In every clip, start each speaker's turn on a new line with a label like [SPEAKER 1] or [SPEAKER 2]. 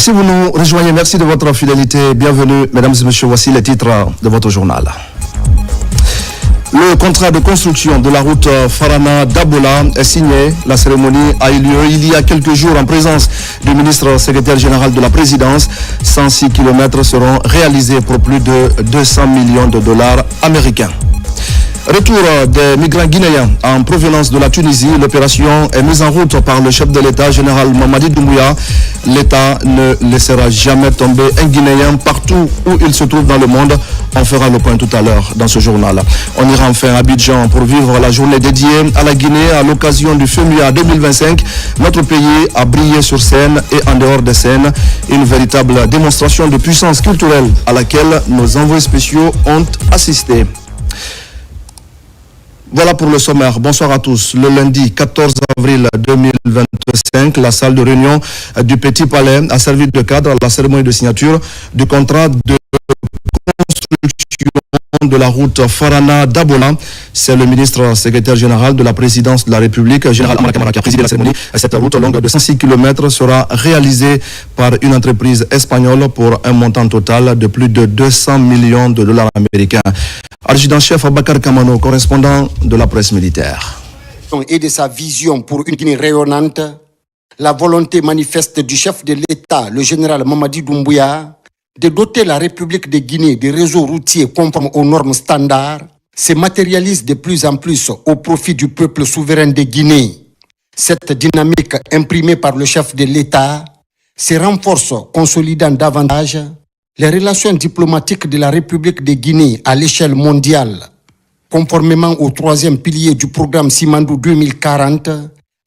[SPEAKER 1] Si vous nous rejoignez, merci de votre fidélité. Bienvenue, mesdames et messieurs. Voici les titres de votre journal. Le contrat de construction de la route Farana-Dabola est signé. La cérémonie a eu lieu il y a quelques jours en présence du ministre secrétaire général de la présidence. 106 km seront réalisés pour plus de 200 millions de dollars américains. Retour des migrants guinéens en provenance de la Tunisie. L'opération est mise en route par le chef de l'État, général Mamadi Doumbouya. L'État ne laissera jamais tomber un Guinéen partout où il se trouve dans le monde. On fera le point tout à l'heure dans ce journal. On ira enfin à Abidjan pour vivre la journée dédiée à la Guinée à l'occasion du FEMUA 2025. Notre pays a brillé sur scène et en dehors des scènes. Une véritable démonstration de puissance culturelle à laquelle nos envoyés spéciaux ont assisté. Voilà pour le sommaire. Bonsoir à tous. Le lundi 14 avril 2025, la salle de réunion du Petit Palais a servi de cadre à la cérémonie de signature du contrat de construction de la route Farana-Dabola. C'est le ministre secrétaire général de la présidence de la République, général Amara Camara, qui a présidé la cérémonie. Cette route longue de 106 km sera réalisée par une entreprise espagnole pour un montant total de plus de 200 millions de dollars américains. Adjudant-chef Bakar Kamano, correspondant de la presse militaire.
[SPEAKER 2] Et de sa vision pour une Guinée rayonnante, la volonté manifeste du chef de l'État, le général Mamadi Doumbouya, de doter la République de Guinée de réseaux routiers conformes aux normes standards, se matérialise de plus en plus au profit du peuple souverain de Guinée. Cette dynamique imprimée par le chef de l'État se renforce, consolidant davantage les relations diplomatiques de la République de Guinée à l'échelle mondiale. Conformément au troisième pilier du programme Simandou 2040,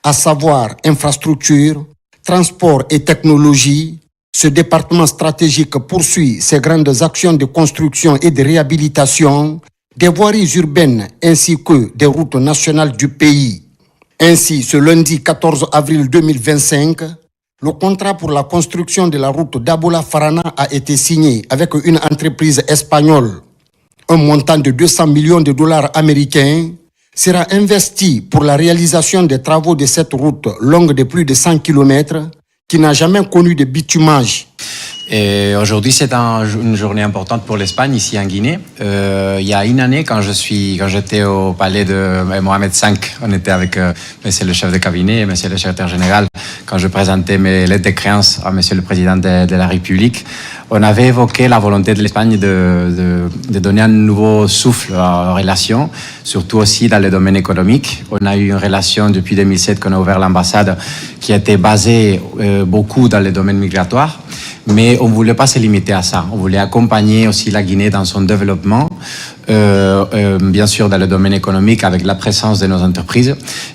[SPEAKER 2] à savoir infrastructure, transport et technologie, ce département stratégique poursuit ses grandes actions de construction et de réhabilitation des voiries urbaines ainsi que des routes nationales du pays. Ainsi, ce lundi 14 avril 2025, le contrat pour la construction de la route Dabola-Farana a été signé avec une entreprise espagnole. Un montant de 200 millions de dollars américains sera investi pour la réalisation des travaux de cette route longue de plus de 100 km qui n'a jamais connu de bitumage.
[SPEAKER 3] Et aujourd'hui, c'est une journée importante pour l'Espagne, ici en Guinée. Il y a une année, quand j'étais au palais de Mohamed V, on était avec monsieur le chef de cabinet et monsieur le secrétaire général, quand je présentais mes lettres de créance à monsieur le président de la République, on avait évoqué la volonté de l'Espagne de donner un nouveau souffle aux relations, surtout aussi dans le domaine économique. On a eu une relation depuis 2007 qu'on a ouvert l'ambassade qui était basée beaucoup dans le domaine migratoire. Mais on ne voulait pas se limiter à ça. On voulait accompagner aussi la Guinée dans son développement, bien sûr dans le domaine économique avec la présence de nos entreprises.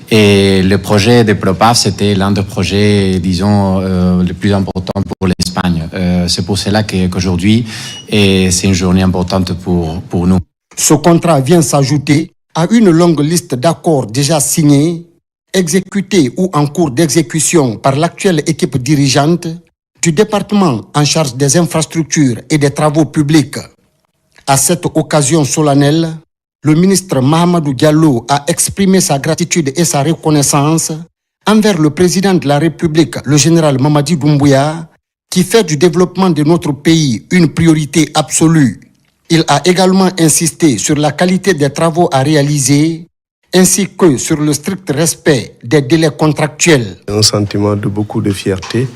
[SPEAKER 3] Et le projet de Propaf, c'était l'un des projets, disons, les plus importants pour l'Espagne. C'est pour cela qu'aujourd'hui, c'est une journée importante pour nous.
[SPEAKER 2] Ce contrat vient s'ajouter à une longue liste d'accords déjà signés, exécutés ou en cours d'exécution par l'actuelle équipe dirigeante du département en charge des infrastructures et des travaux publics. À cette occasion solennelle, le ministre Mahamadou Diallo a exprimé sa gratitude et sa reconnaissance envers le président de la République, le général Mamadi Doumbouya, qui fait du développement de notre pays une priorité absolue. Il a également insisté sur la qualité des travaux à réaliser ainsi que sur le strict respect des délais contractuels.
[SPEAKER 4] Un sentiment de beaucoup de fierté.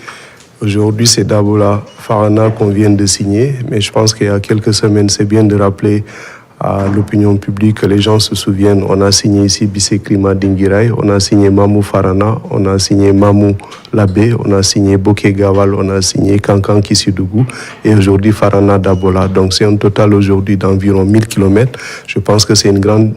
[SPEAKER 4] Aujourd'hui, c'est Dabola Farana qu'on vient de signer, mais je pense qu'il y a quelques semaines, c'est bien de rappeler à l'opinion publique que les gens se souviennent. On a signé ici Bissé Klima Dingirai, on a signé Mamou Farana, on a signé Mamou Labé, on a signé Boké Gawal, on a signé Kankan Kissidougou et aujourd'hui Farana Dabola. Donc c'est un total aujourd'hui d'environ 1000 km. Je pense que c'est une grande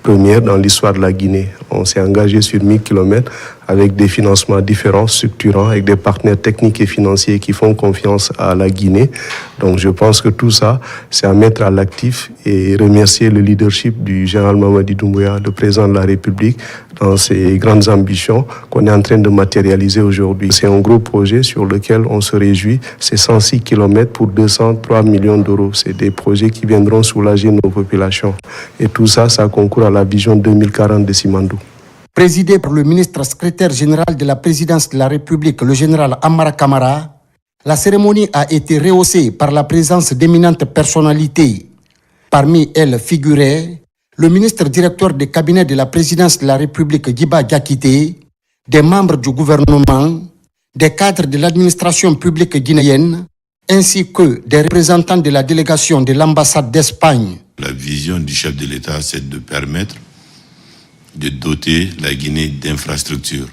[SPEAKER 4] première dans l'histoire de la Guinée. On s'est engagé sur 1000 km avec des financements différents, structurants, avec des partenaires techniques et financiers qui font confiance à la Guinée. Donc je pense que tout ça, c'est à mettre à l'actif et remercier le leadership du général Mamadi Doumbouya, le président de la République, dans ces grandes ambitions qu'on est en train de matérialiser aujourd'hui. C'est un gros projet sur lequel on se réjouit. C'est 106 km pour 203 millions d'euros. C'est des projets qui viendront soulager nos populations. Et tout ça, ça concourt à la vision 2040 de Simandou.
[SPEAKER 2] Présidé par le ministre secrétaire général de la présidence de la République, le général Amara Camara, La cérémonie a été rehaussée par la présence d'éminentes personnalités. Parmi elles figuraient le ministre directeur du cabinet de la présidence de la République, Djiba Diakité, des membres du gouvernement, des cadres de l'administration publique guinéenne, ainsi que des représentants de la délégation de l'ambassade d'Espagne.
[SPEAKER 5] La vision du chef de l'État, c'est de permettre de doter la Guinée d'infrastructures.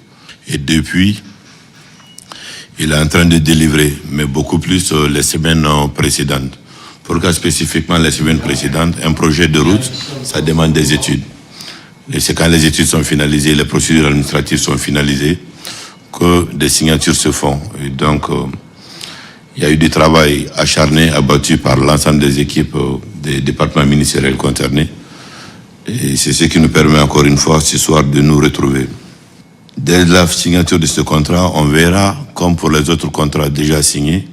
[SPEAKER 5] Et depuis, il est en train de délivrer, mais beaucoup plus les semaines précédentes. Pourquoi spécifiquement les semaines précédentes? Un projet de route, ça demande des études. Et c'est quand les études sont finalisées, les procédures administratives sont finalisées, que des signatures se font. Et donc, il y a eu du travail acharné, abattu par l'ensemble des équipes des départements ministériels concernés. Et c'est ce qui nous permet encore une fois ce soir de nous retrouver. Dès la signature de ce contrat, on verra, comme pour les autres contrats déjà signés,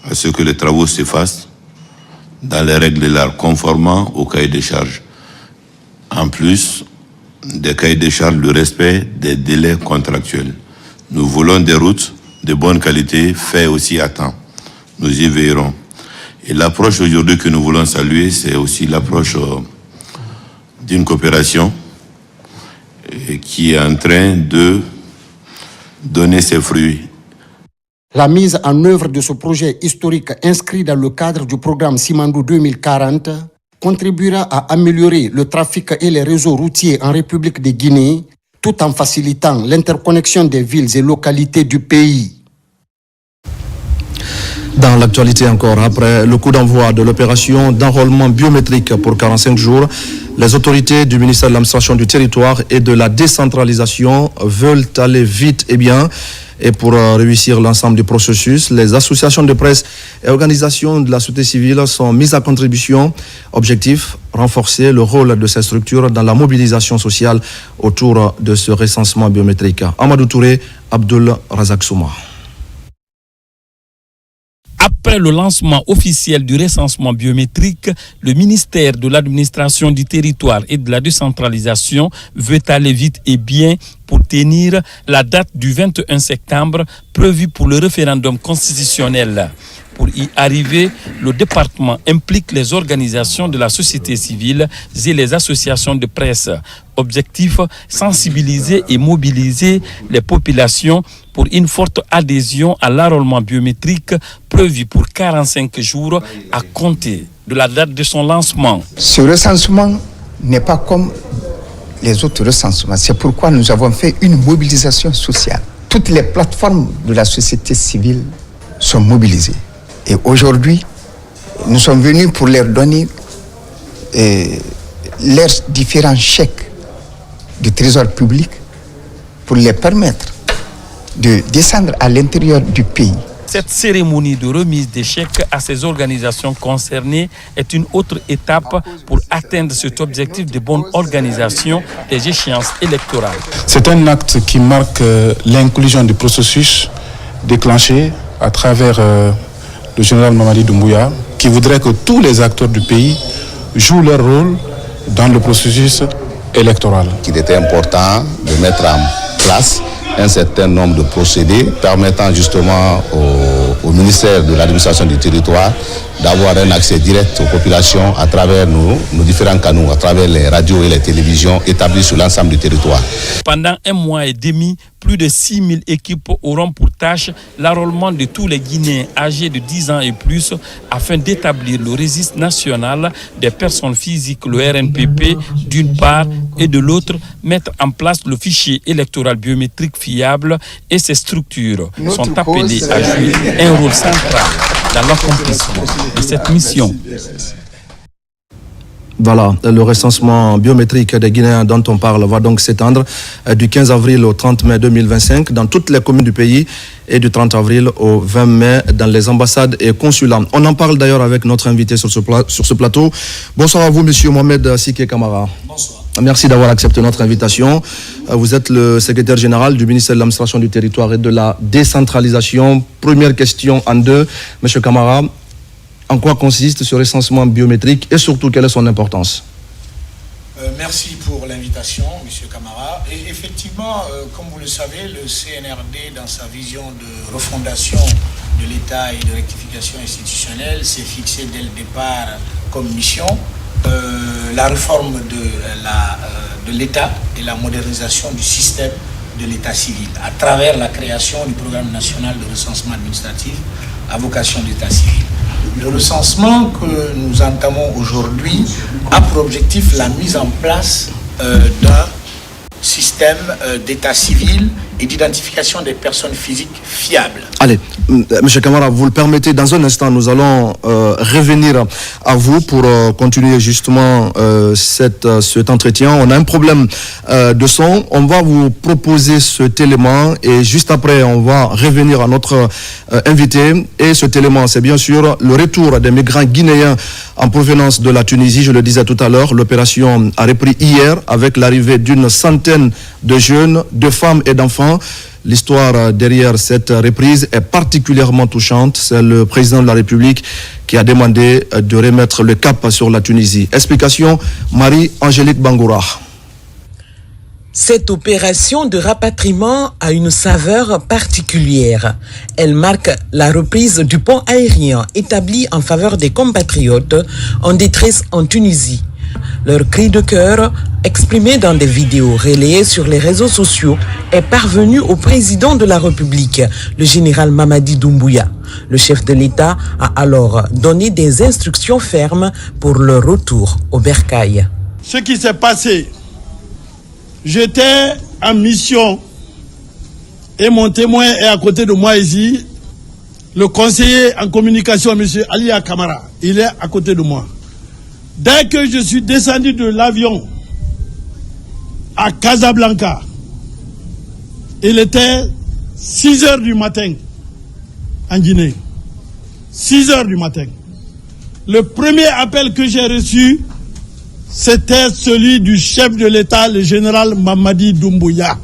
[SPEAKER 5] à ce que les travaux se fassent dans les règles de l'art, conformément au cahier des charges. En plus des cahiers des charges, le respect des délais contractuels. Nous voulons des routes de bonne qualité, faites aussi à temps. Nous y veillerons. Et l'approche aujourd'hui que nous voulons saluer, c'est aussi l'approche d'une coopération qui est en train de donner ses fruits.
[SPEAKER 2] La mise en œuvre de ce projet historique inscrit dans le cadre du programme Simandou 2040 contribuera à améliorer le trafic et les réseaux routiers en République de Guinée, tout en facilitant l'interconnexion des villes et localités du pays.
[SPEAKER 1] Dans l'actualité encore, après le coup d'envoi de l'opération d'enrôlement biométrique pour 45 jours, les autorités du ministère de l'administration du territoire et de la décentralisation veulent aller vite et bien. Et pour réussir l'ensemble du processus, les associations de presse et organisations de la société civile sont mises à contribution. Objectif, renforcer le rôle de ces structures dans la mobilisation sociale autour de ce recensement biométrique. Amadou Touré, Abdul Razak Souma.
[SPEAKER 6] Après le lancement officiel du recensement biométrique, le ministère de l'administration du territoire et de la décentralisation veut aller vite et bien pour tenir la date du 21 septembre prévue pour le référendum constitutionnel. Pour y arriver, le département implique les organisations de la société civile et les associations de presse. Objectif, sensibiliser et mobiliser les populations pour une forte adhésion à l'enrôlement biométrique prévu pour 45 jours à compter de la date de son lancement.
[SPEAKER 7] Ce recensement n'est pas comme les autres recensements. C'est pourquoi nous avons fait une mobilisation sociale. Toutes les plateformes de la société civile sont mobilisées. Et aujourd'hui, nous sommes venus pour leur donner leurs différents chèques du trésor public pour les permettre de descendre à l'intérieur du pays.
[SPEAKER 6] Cette cérémonie de remise des chèques à ces organisations concernées est une autre étape pour atteindre cet objectif de bonne organisation des échéances électorales.
[SPEAKER 8] C'est un acte qui marque l'inclusion du processus déclenché à travers le général Mamadi Doumbouya, qui voudrait que tous les acteurs du pays jouent leur rôle dans le processus électoral.
[SPEAKER 9] Il était important de mettre en place un certain nombre de procédés permettant justement au ministère de l'administration du territoire d'avoir un accès direct aux populations à travers nos différents canaux, à travers les radios et les télévisions établis sur l'ensemble du territoire.
[SPEAKER 6] Pendant 1 mois et demi, plus de 6 000 équipes auront pour tâche l'enrôlement de tous les Guinéens âgés de 10 ans et plus afin d'établir le registre national des personnes physiques, le RNPP, d'une part, et de l'autre, mettre en place le fichier électoral biométrique fiable et ces structures sont appelées à jouer un rôle central dans l'accomplissement de cette mission.
[SPEAKER 1] Voilà, le recensement biométrique des Guinéens dont on parle va donc s'étendre du 15 avril au 30 mai 2025 dans toutes les communes du pays et du 30 avril au 20 mai dans les ambassades et consulats. On en parle d'ailleurs avec notre invité sur ce plateau. Bonsoir à vous, monsieur Mohamed Siké Camara. Bonsoir. Merci d'avoir accepté notre invitation. Vous êtes le secrétaire général du ministère de l'administration du territoire et de la décentralisation. Première question en deux, monsieur Camara. En quoi consiste ce recensement biométrique et surtout quelle est son importance?
[SPEAKER 10] Merci pour l'invitation, M. Camara. Et effectivement, comme vous le savez, le CNRD, dans sa vision de refondation de l'État et de rectification institutionnelle s'est fixé dès le départ comme mission la réforme de l'État et la modernisation du système de l'État civil à travers la création du programme national de recensement administratif à vocation d'État civil. Le recensement que nous entamons aujourd'hui a pour objectif la mise en place d'un système d'état civil et d'identification des personnes physiques fiables.
[SPEAKER 1] Allez, M. Camara, vous le permettez, dans un instant, nous allons revenir à vous pour continuer justement cet entretien. On a un problème de son. On va vous proposer cet élément et juste après, on va revenir à notre invité. Et cet élément, c'est bien sûr le retour des migrants guinéens en provenance de la Tunisie. Je le disais tout à l'heure, l'opération a repris hier avec l'arrivée d'une centaine de jeunes, de femmes et d'enfants. L'histoire derrière cette reprise est particulièrement touchante. C'est le président de la République qui a demandé de remettre le cap sur la Tunisie. Explication, Marie-Angélique Bangoura.
[SPEAKER 11] Cette opération de rapatriement a une saveur particulière. Elle marque la reprise du pont aérien établi en faveur des compatriotes en détresse en Tunisie. Leur cri de cœur, exprimé dans des vidéos relayées sur les réseaux sociaux, est parvenu au président de la République, le général Mamadi Doumbouya. Le chef de l'État a alors donné des instructions fermes pour leur retour au bercail.
[SPEAKER 12] Ce qui s'est passé, j'étais en mission et mon témoin est à côté de moi ici, le conseiller en communication, M. Alia Kamara. Il est à côté de moi. Dès que je suis descendu de l'avion à Casablanca, il était 6 heures du matin en Guinée. 6 heures du matin. Le premier appel que j'ai reçu, c'était celui du chef de l'État, le général Mamadi Doumbouya.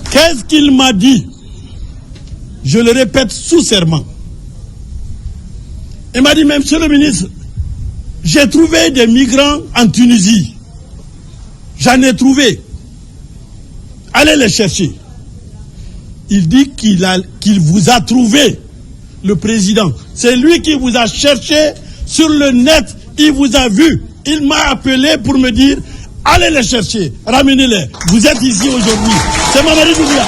[SPEAKER 12] Qu'est-ce qu'il m'a dit? Je le répète sous serment. Il m'a dit, mais monsieur le ministre, j'ai trouvé des migrants en Tunisie. J'en ai trouvé. Allez les chercher. Il dit qu'il vous a trouvé, le président. C'est lui qui vous a cherché sur le net. Il vous a vu. Il m'a appelé pour me dire, allez les chercher, ramenez-les. Vous êtes ici aujourd'hui. C'est Mamadi Doumbouya.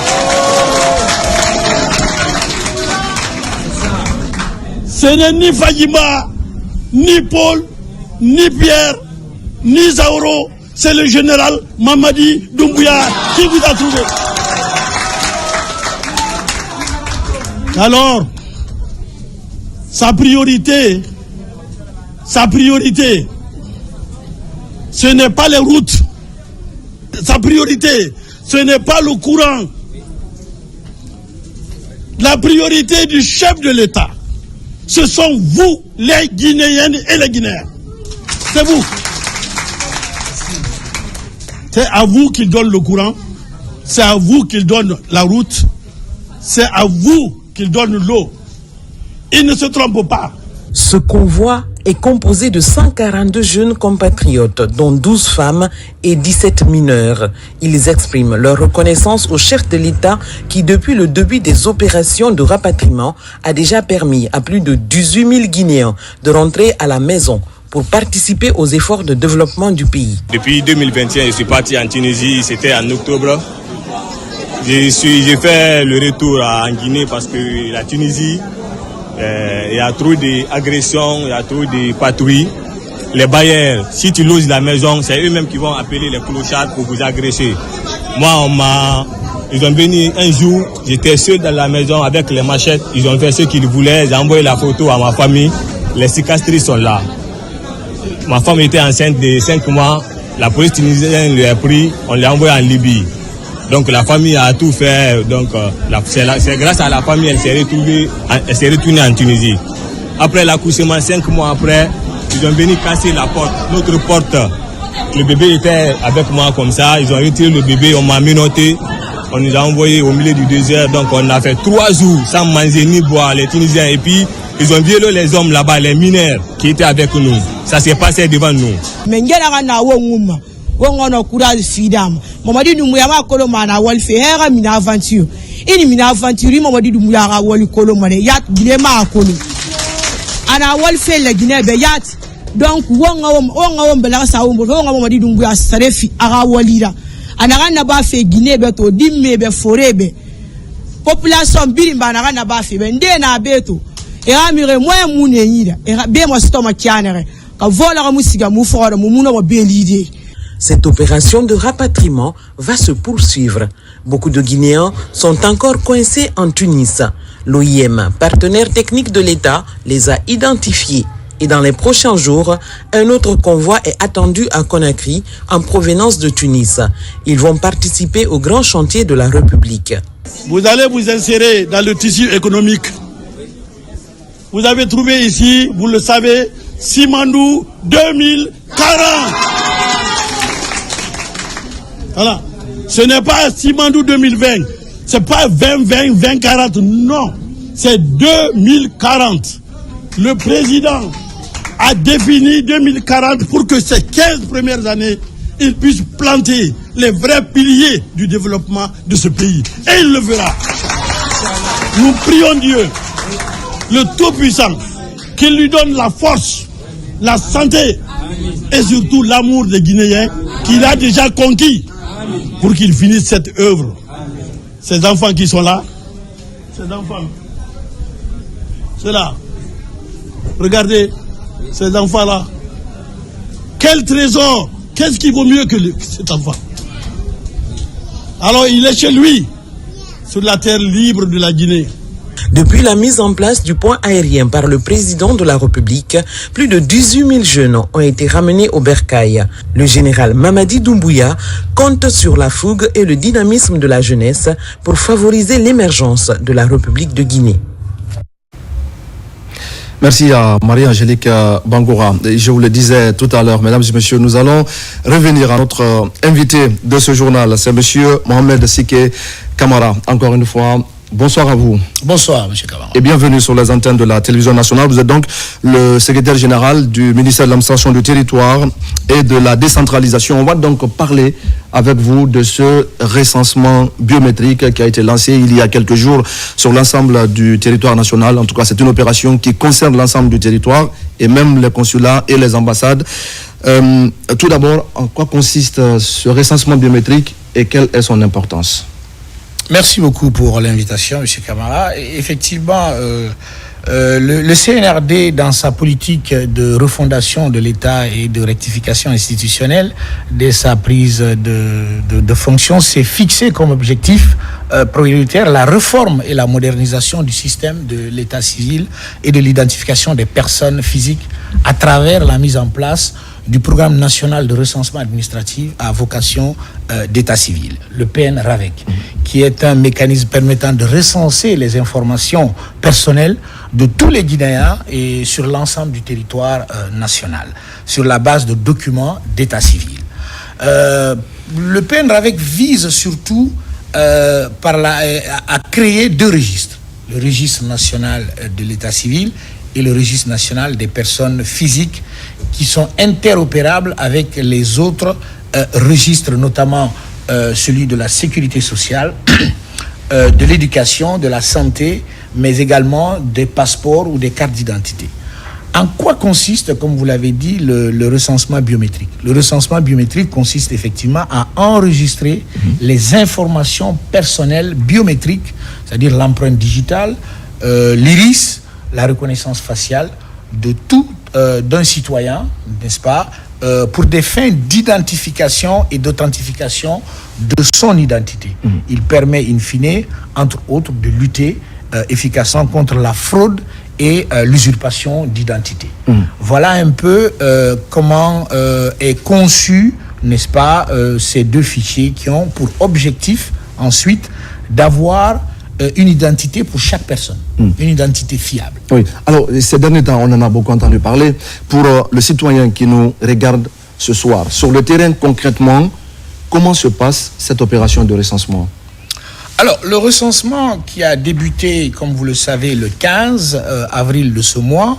[SPEAKER 12] Ce n'est ni Fadima, ni Paul, ni Pierre, ni Zaoro. C'est le général Mamadi Doumbouya qui vous a trouvé. Alors, sa priorité, ce n'est pas les routes. Sa priorité, ce n'est pas le courant. La priorité du chef de l'État, ce sont vous, les Guinéennes et les Guinéens. C'est vous. C'est à vous qu'il donne le courant. C'est à vous qu'il donne la route. C'est à vous qu'il donne l'eau. Il ne se trompe pas.
[SPEAKER 11] Ce convoi est composé de 142 jeunes compatriotes, dont 12 femmes et 17 mineurs. Ils expriment leur reconnaissance au chef de l'État qui, depuis le début des opérations de rapatriement, a déjà permis à plus de 18 000 Guinéens de rentrer à la maison pour participer aux efforts de développement du pays.
[SPEAKER 13] Depuis 2021, je suis parti en Tunisie, c'était en octobre. J'ai fait le retour en Guinée parce que la Tunisie, il y a trop d'agressions, il y a trop de patrouilles. Les bailleurs, si tu loges la maison, c'est eux-mêmes qui vont appeler les clochards pour vous agresser. Moi, ils ont venu un jour, j'étais seul dans la maison avec les machettes. Ils ont fait ce qu'ils voulaient, j'ai envoyé la photo à ma famille. Les cicatrices sont là. Ma femme était enceinte de 5 mois. La police tunisienne lui a pris, on l'a envoyé en Libye. Donc la famille a tout fait. Donc c'est grâce à la famille elle s'est retournée en Tunisie. Après l'accouchement, 5 mois après, ils ont venu casser la porte, notre porte. Le bébé était avec moi comme ça. Ils ont retiré le bébé, on m'a menotté. On nous a envoyés au milieu du désert. Donc on a fait 3 jours sans manger ni boire, les Tunisiens. Et puis ils ont violé les hommes là-bas, les mineurs qui étaient avec nous. Ça s'est passé devant nous.
[SPEAKER 14] wongono courage fidam Mamadi Doumbouya ma kolo mana wal fe hera mina aventure ini mina aventure Mamadi Doumbouya ga wal kolo mane yat bilema akolo ana wal fe la Guinée be yat donc wonga bela sa wonga Mamadi Doumbouya sarefi aga walira ana ga na ba fe Guinée be to dimme be forebe population birimba na ga na ba fe be ndena beto era mire moyen munenida era be mo stoma kianere ka vola mu siga mu fora mu muno be l'idée.
[SPEAKER 11] Cette opération de rapatriement va se poursuivre. Beaucoup de Guinéens sont encore coincés en Tunis. L'OIM, partenaire technique de l'État, les a identifiés. Et dans les prochains jours, un autre convoi est attendu à Conakry en provenance de Tunis. Ils vont participer au grand chantier de la République.
[SPEAKER 12] Vous allez vous insérer dans le tissu économique. Vous avez trouvé ici, vous le savez, Simandou 2040. Voilà. Ce n'est pas Simandou 2020. C'est pas 2040. Non. C'est 2040. Le président a défini 2040 pour que ces 15 premières années, il puisse planter les vrais piliers du développement de ce pays. Et il le fera. Nous prions Dieu, le Tout-Puissant, qu'il lui donne la force, la santé et surtout l'amour des Guinéens qu'il a déjà conquis pour qu'il finisse cette œuvre. Ces enfants qui sont là, ces enfants, c'est là. Regardez, ces enfants-là. Quel trésor! Qu'est-ce qui vaut mieux que cet enfant? Alors il est chez lui, sur la terre libre de la Guinée.
[SPEAKER 11] Depuis la mise en place du pont aérien par le président de la République, plus de 18 000 jeunes ont été ramenés au bercail. Le général Mamadi Doumbouya compte sur la fougue et le dynamisme de la jeunesse pour favoriser l'émergence de la République de Guinée.
[SPEAKER 1] Merci à Marie-Angélique Bangoura. Je vous le disais tout à l'heure, mesdames et messieurs, nous allons revenir à notre invité de ce journal. C'est monsieur Mohamed Siké Camara. Encore une fois, bonsoir à vous.
[SPEAKER 10] Bonsoir, monsieur Camara.
[SPEAKER 1] Et bienvenue sur les antennes de la télévision nationale. Vous êtes donc le secrétaire général du ministère de l'administration du territoire et de la décentralisation. On va donc parler avec vous de ce recensement biométrique qui a été lancé il y a quelques jours sur l'ensemble du territoire national. En tout cas, c'est une opération qui concerne l'ensemble du territoire et même les consulats et les ambassades. Tout d'abord, en quoi consiste ce recensement biométrique et quelle est son importance?
[SPEAKER 10] Merci beaucoup pour l'invitation, M. Camara. Effectivement, le CNRD, dans sa politique de refondation de l'État et de rectification institutionnelle, dès sa prise de fonction, s'est fixé comme objectif prioritaire la réforme et la modernisation du système de l'État civil et de l'identification des personnes physiques à travers la mise en place du programme national de recensement administratif à vocation d'état civil, le PN-RAVEC, qui est un mécanisme permettant de recenser les informations personnelles de tous les Guinéens et sur l'ensemble du territoire national, sur la base de documents d'état civil. Le PN-RAVEC vise surtout à créer deux registres, le registre national de l'état civil et le registre national des personnes physiques qui sont interopérables avec les autres registres, notamment celui de la sécurité sociale, de l'éducation, de la santé, mais également des passeports ou des cartes d'identité. En quoi consiste, comme vous l'avez dit, le recensement biométrique? Le recensement biométrique consiste effectivement à enregistrer les informations personnelles biométriques, c'est-à-dire l'empreinte digitale, l'iris, la reconnaissance faciale de tout d'un citoyen, n'est-ce pas, pour des fins d'identification et d'authentification de son identité. Il permet, in fine, entre autres, de lutter efficacement contre la fraude et l'usurpation d'identité. Voilà un peu comment est conçu, n'est-ce pas, ces deux fichiers qui ont pour objectif ensuite d'avoir une identité pour chaque personne, une identité fiable.
[SPEAKER 1] Oui, alors ces derniers temps, on en a beaucoup entendu parler. Pour le citoyen qui nous regarde ce soir, sur le terrain concrètement, comment se passe cette opération de recensement?
[SPEAKER 10] Alors, le recensement qui a débuté, comme vous le savez, le 15 avril de ce mois,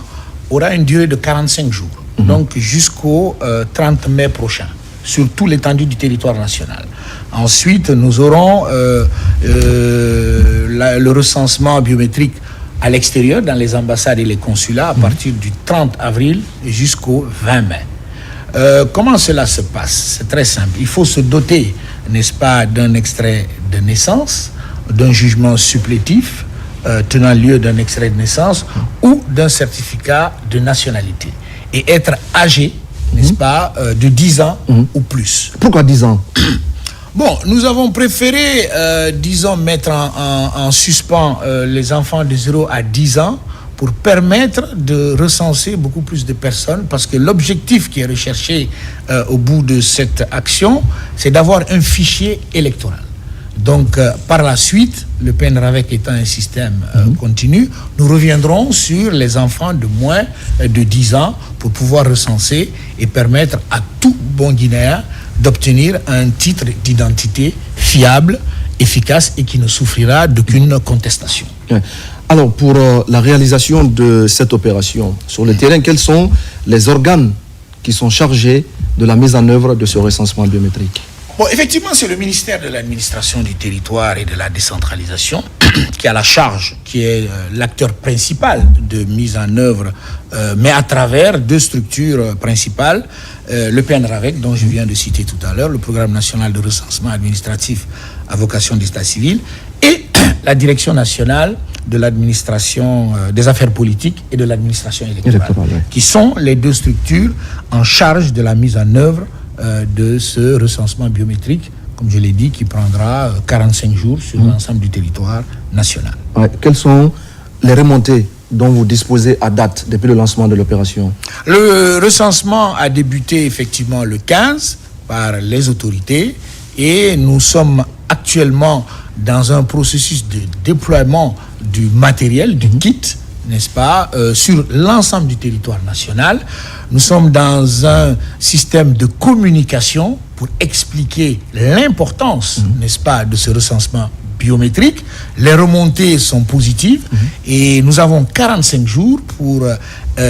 [SPEAKER 10] aura une durée de 45 jours, donc jusqu'au 30 mai prochain. sur toute l'étendue du territoire national. Ensuite, nous aurons le recensement biométrique à l'extérieur, dans les ambassades et les consulats, à partir du 30 avril jusqu'au 20 mai. Comment cela se passe? C'est très simple. Il faut se doter, n'est-ce pas, d'un extrait de naissance, d'un jugement supplétif tenant lieu d'un extrait de naissance ou d'un certificat de nationalité. Et être âgé, n'est-ce pas, de 10 ans ou plus.
[SPEAKER 1] Pourquoi 10 ans?
[SPEAKER 10] Bon, nous avons préféré, disons, mettre en suspens les enfants de 0 à 10 ans pour permettre de recenser beaucoup plus de personnes, parce que l'objectif qui est recherché au bout de cette action, c'est d'avoir un fichier électoral. Donc, par la suite, le PNRAVEC étant un système continu, nous reviendrons sur les enfants de moins de 10 ans pour pouvoir recenser et permettre à tout bon Guinéen d'obtenir un titre d'identité fiable, efficace et qui ne souffrira d'aucune contestation.
[SPEAKER 1] Alors, pour la réalisation de cette opération, sur le terrain, quels sont les organes qui sont chargés de la mise en œuvre de ce recensement biométrique?
[SPEAKER 10] Bon, effectivement, c'est le ministère de l'administration du territoire et de la décentralisation qui a la charge, qui est l'acteur principal de mise en œuvre, mais à travers deux structures principales, le PNRAVEC, dont je viens de citer tout à l'heure, le Programme national de recensement administratif à vocation d'état civil, et la Direction nationale de l'administration des affaires politiques et de l'administration électorale, qui sont les deux structures en charge de la mise en œuvre de ce recensement biométrique, comme je l'ai dit, qui prendra 45 jours sur l'ensemble du territoire national.
[SPEAKER 1] Quelles sont les remontées dont vous disposez à date depuis le lancement de l'opération?
[SPEAKER 10] Le recensement a débuté effectivement le 15 par les autorités et nous sommes actuellement dans un processus de déploiement du matériel, du kit, n'est-ce pas, sur l'ensemble du territoire national. Nous sommes dans un système de communication pour expliquer l'importance, n'est-ce pas, de ce recensement biométrique. Les remontées sont positives et nous avons 45 jours pour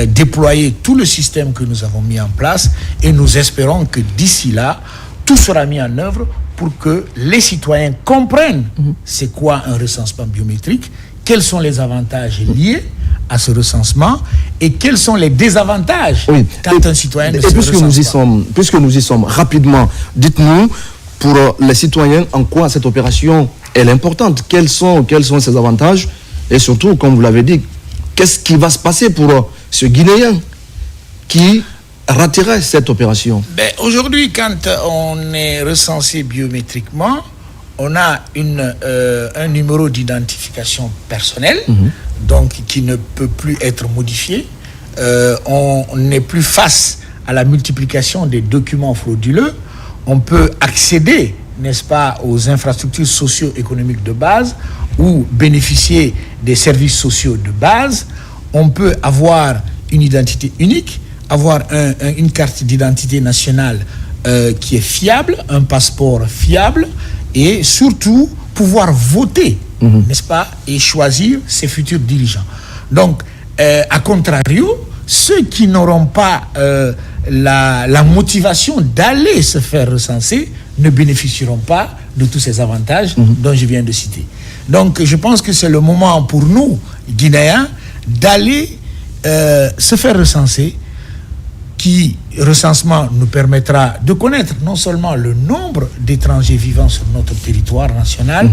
[SPEAKER 10] déployer tout le système que nous avons mis en place et nous espérons que d'ici là, tout sera mis en œuvre pour que les citoyens comprennent c'est quoi un recensement biométrique, quels sont les avantages liés à ce recensement et quels sont les désavantages quand un citoyen ne se recense pas.
[SPEAKER 1] Puisque nous y sommes, rapidement, dites-nous, pour les citoyens, en quoi cette opération est importante, quels sont ses avantages et surtout, comme vous l'avez dit, qu'est-ce qui va se passer pour ce Guinéen qui raterait cette opération?
[SPEAKER 10] Aujourd'hui, quand on est recensé biométriquement, on a un numéro d'identification personnelle, donc qui ne peut plus être modifié. On n'est plus face à la multiplication des documents frauduleux. On peut accéder, n'est-ce pas, aux infrastructures socio-économiques de base ou bénéficier des services sociaux de base. On peut avoir une identité unique, avoir une carte d'identité nationale qui est fiable, un passeport fiable, et surtout pouvoir voter, n'est-ce pas, et choisir ses futurs dirigeants. Donc, à contrario, ceux qui n'auront pas la motivation d'aller se faire recenser ne bénéficieront pas de tous ces avantages dont je viens de citer. Donc, je pense que c'est le moment pour nous, Guinéens, d'aller se faire recenser, qui, recensement, nous permettra de connaître non seulement le nombre d'étrangers vivant sur notre territoire national,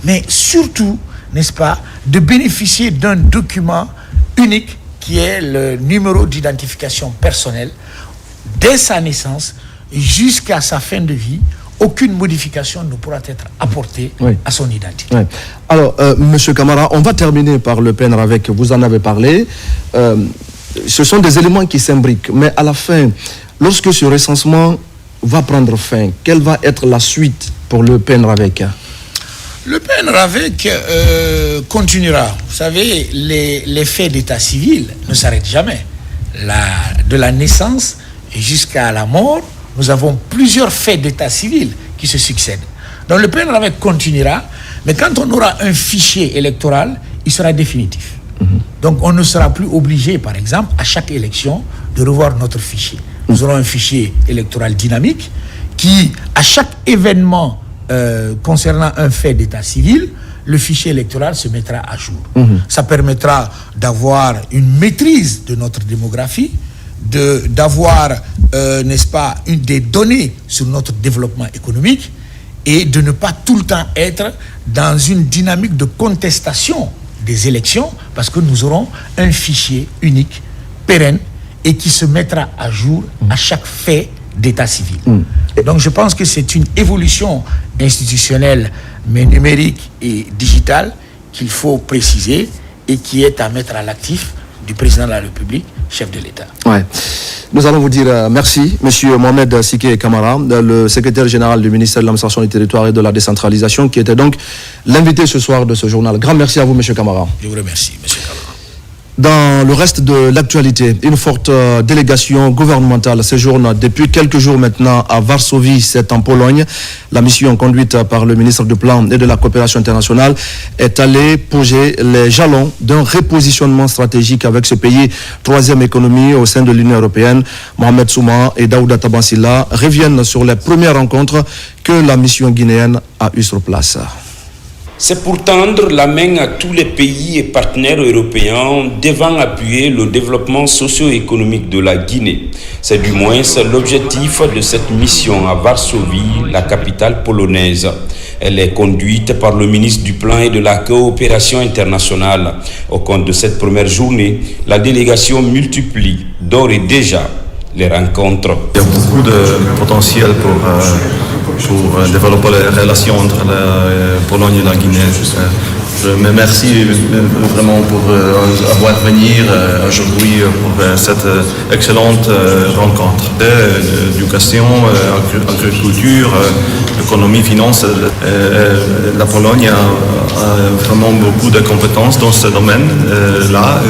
[SPEAKER 10] mais surtout, n'est-ce pas, de bénéficier d'un document unique qui est le numéro d'identification personnelle dès sa naissance jusqu'à sa fin de vie. Aucune modification ne pourra être apportée à son identité.
[SPEAKER 1] Alors, Monsieur Camara, on va terminer par le PNRAVEC, vous en avez parlé. Ce sont des éléments qui s'imbriquent, mais à la fin, lorsque ce recensement va prendre fin, quelle va être la suite pour le PNRAVEC?
[SPEAKER 10] Le PNRAVEC continuera. Vous savez, les faits d'état civil ne s'arrêtent jamais. De la naissance jusqu'à la mort, nous avons plusieurs faits d'état civil qui se succèdent. Donc le PNRAVEC continuera, mais quand on aura un fichier électoral, il sera définitif. Donc on ne sera plus obligé, par exemple, à chaque élection, de revoir notre fichier. Nous aurons un fichier électoral dynamique qui, à chaque événement concernant un fait d'état civil, le fichier électoral se mettra à jour. Ça permettra d'avoir une maîtrise de notre démographie, d'avoir, n'est-ce pas, des données sur notre développement économique et de ne pas tout le temps être dans une dynamique de contestation des élections parce que nous aurons un fichier unique, pérenne et qui se mettra à jour à chaque fait d'état civil. Donc je pense que c'est une évolution institutionnelle mais numérique et digitale qu'il faut préciser et qui est à mettre à l'actif du président de la République, chef de l'État.
[SPEAKER 1] Ouais. Nous allons vous dire merci, Monsieur Mohamed Siké Camara, le secrétaire général du ministère de l'Administration du Territoire et de la Décentralisation, qui était donc l'invité ce soir de ce journal. Grand merci à vous, Monsieur Camara.
[SPEAKER 10] Je vous remercie, Monsieur Camara.
[SPEAKER 1] Dans le reste de l'actualité, une forte délégation gouvernementale séjourne depuis quelques jours maintenant à Varsovie, c'est en Pologne. La mission conduite par le ministre du Plan et de la Coopération internationale est allée poser les jalons d'un repositionnement stratégique avec ce pays, troisième économie au sein de l'Union européenne. Mohamed Souma et Daouda Tabansila reviennent sur les premières rencontres que la mission guinéenne a eues sur place.
[SPEAKER 15] C'est pour tendre la main à tous les pays et partenaires européens devant appuyer le développement socio-économique de la Guinée. C'est du moins l'objectif de cette mission à Varsovie, la capitale polonaise. Elle est conduite par le ministre du Plan et de la Coopération internationale. Au cours de cette première journée, la délégation multiplie d'ores et déjà les rencontres.
[SPEAKER 16] Il y a beaucoup de potentiel pour développer les relations entre la Pologne et la Guinée. Je me remercie vraiment pour avoir venir aujourd'hui pour cette excellente rencontre. Éducation, agriculture, économie, finance. La Pologne a vraiment beaucoup de compétences dans ce domaine-là.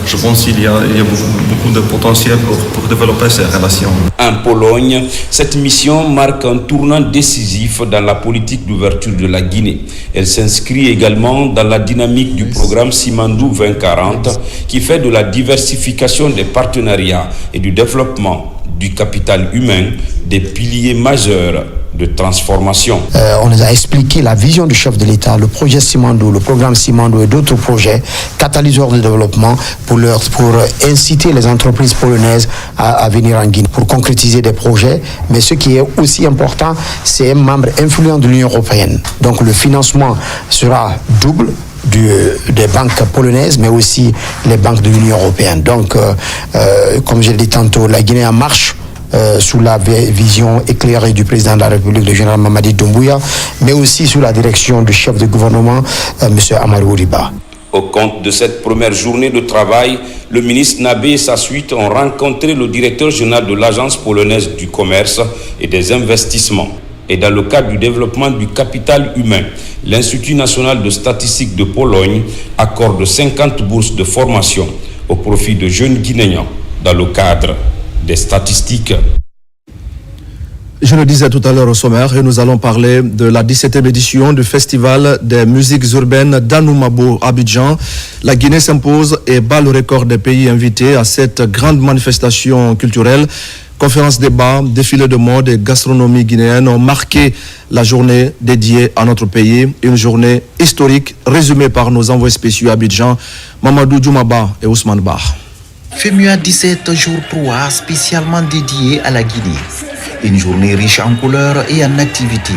[SPEAKER 16] Je pense qu'il y a beaucoup de potentiel pour développer ces relations.
[SPEAKER 15] En Pologne, cette mission marque un tournant décisif dans la politique d'ouverture de la Guinée. Elle s'inscrit également dans la dynamique du programme Simandou 2040 qui fait de la diversification des partenariats et du développement du capital humain des piliers majeurs de transformation.
[SPEAKER 2] On les a expliqué la vision du chef de l'État, le projet Simandou, le programme Simandou et d'autres projets catalyseurs de développement pour inciter les entreprises polonaises à venir en Guinée, pour concrétiser des projets. Mais ce qui est aussi important, c'est un membre influent de l'Union européenne. Donc le financement sera double des banques polonaises, mais aussi les banques de l'Union européenne. Donc, comme je l'ai dit tantôt, la Guinée en marche sous la vision éclairée du président de la République, le général Mamadi Doumbouya, mais aussi sous la direction du chef de gouvernement, M. Amadou Riba.
[SPEAKER 15] Au compte de cette première journée de travail, le ministre Nabé et sa suite ont rencontré le directeur général de l'Agence polonaise du commerce et des investissements. Et dans le cadre du développement du capital humain, l'Institut national de statistique de Pologne accorde 50 bourses de formation au profit de jeunes Guinéens dans le cadre des statistiques.
[SPEAKER 1] Je le disais tout à l'heure au sommaire, et nous allons parler de la 17e édition du Festival des musiques urbaines d'Anoumabo, Abidjan. La Guinée s'impose et bat le record des pays invités à cette grande manifestation culturelle. Conférences, débats, défilés de mode et gastronomie guinéenne ont marqué la journée dédiée à notre pays. Une journée historique résumée par nos envoyés spéciaux à Abidjan, Mamadou Djoumaba et Ousmane Ba.
[SPEAKER 17] FEMUA 17 jours 3 spécialement dédié à la Guinée. Une journée riche en couleurs et en activités.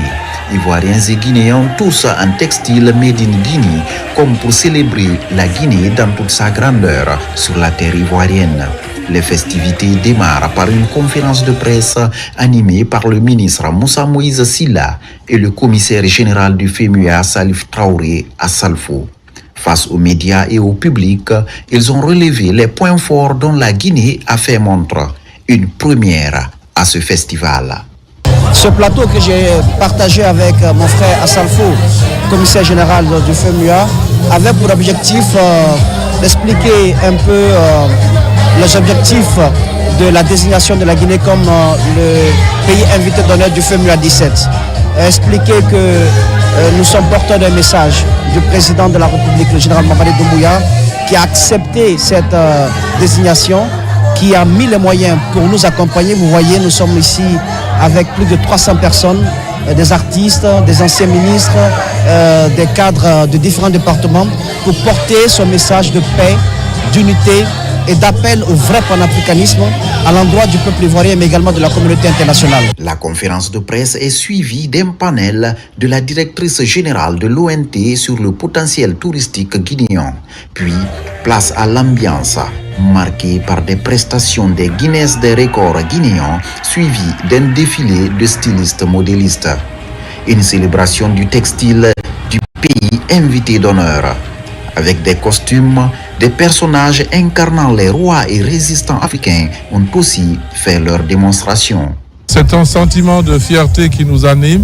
[SPEAKER 17] Ivoiriens et Guinéens tous en textile made in Guinée, comme pour célébrer la Guinée dans toute sa grandeur sur la terre ivoirienne. Les festivités démarrent par une conférence de presse animée par le ministre Moussa Moïse Silla et le commissaire général du FEMUA Salif Traoré à Salfo. Face aux médias et au public, ils ont relevé les points forts dont la Guinée a fait montre. Une première à ce festival.
[SPEAKER 18] Ce plateau que j'ai partagé avec mon frère Assalfo, commissaire général du FEMUA, avait pour objectif d'expliquer un peu les objectifs de la désignation de la Guinée comme le pays invité d'honneur du FEMUA 17. Expliquer que nous sommes porteurs d'un message du président de la République, le général Mamadi Doumbouya, qui a accepté cette désignation, qui a mis les moyens pour nous accompagner. Vous voyez, nous sommes ici avec plus de 300 personnes, des artistes, des anciens ministres, des cadres de différents départements, pour porter son message de paix, d'unité et d'appel au vrai panafricanisme à l'endroit du peuple ivoirien, mais également de la communauté internationale.
[SPEAKER 17] La conférence de presse est suivie d'un panel de la directrice générale de l'ONT sur le potentiel touristique guinéen. Puis, place à l'ambiance, marquée par des prestations des Guinness des records guinéens, suivies d'un défilé de stylistes modélistes. Une célébration du textile du pays invité d'honneur, avec des costumes. Des personnages incarnant les rois et résistants africains ont aussi fait leur démonstration.
[SPEAKER 19] C'est un sentiment de fierté qui nous anime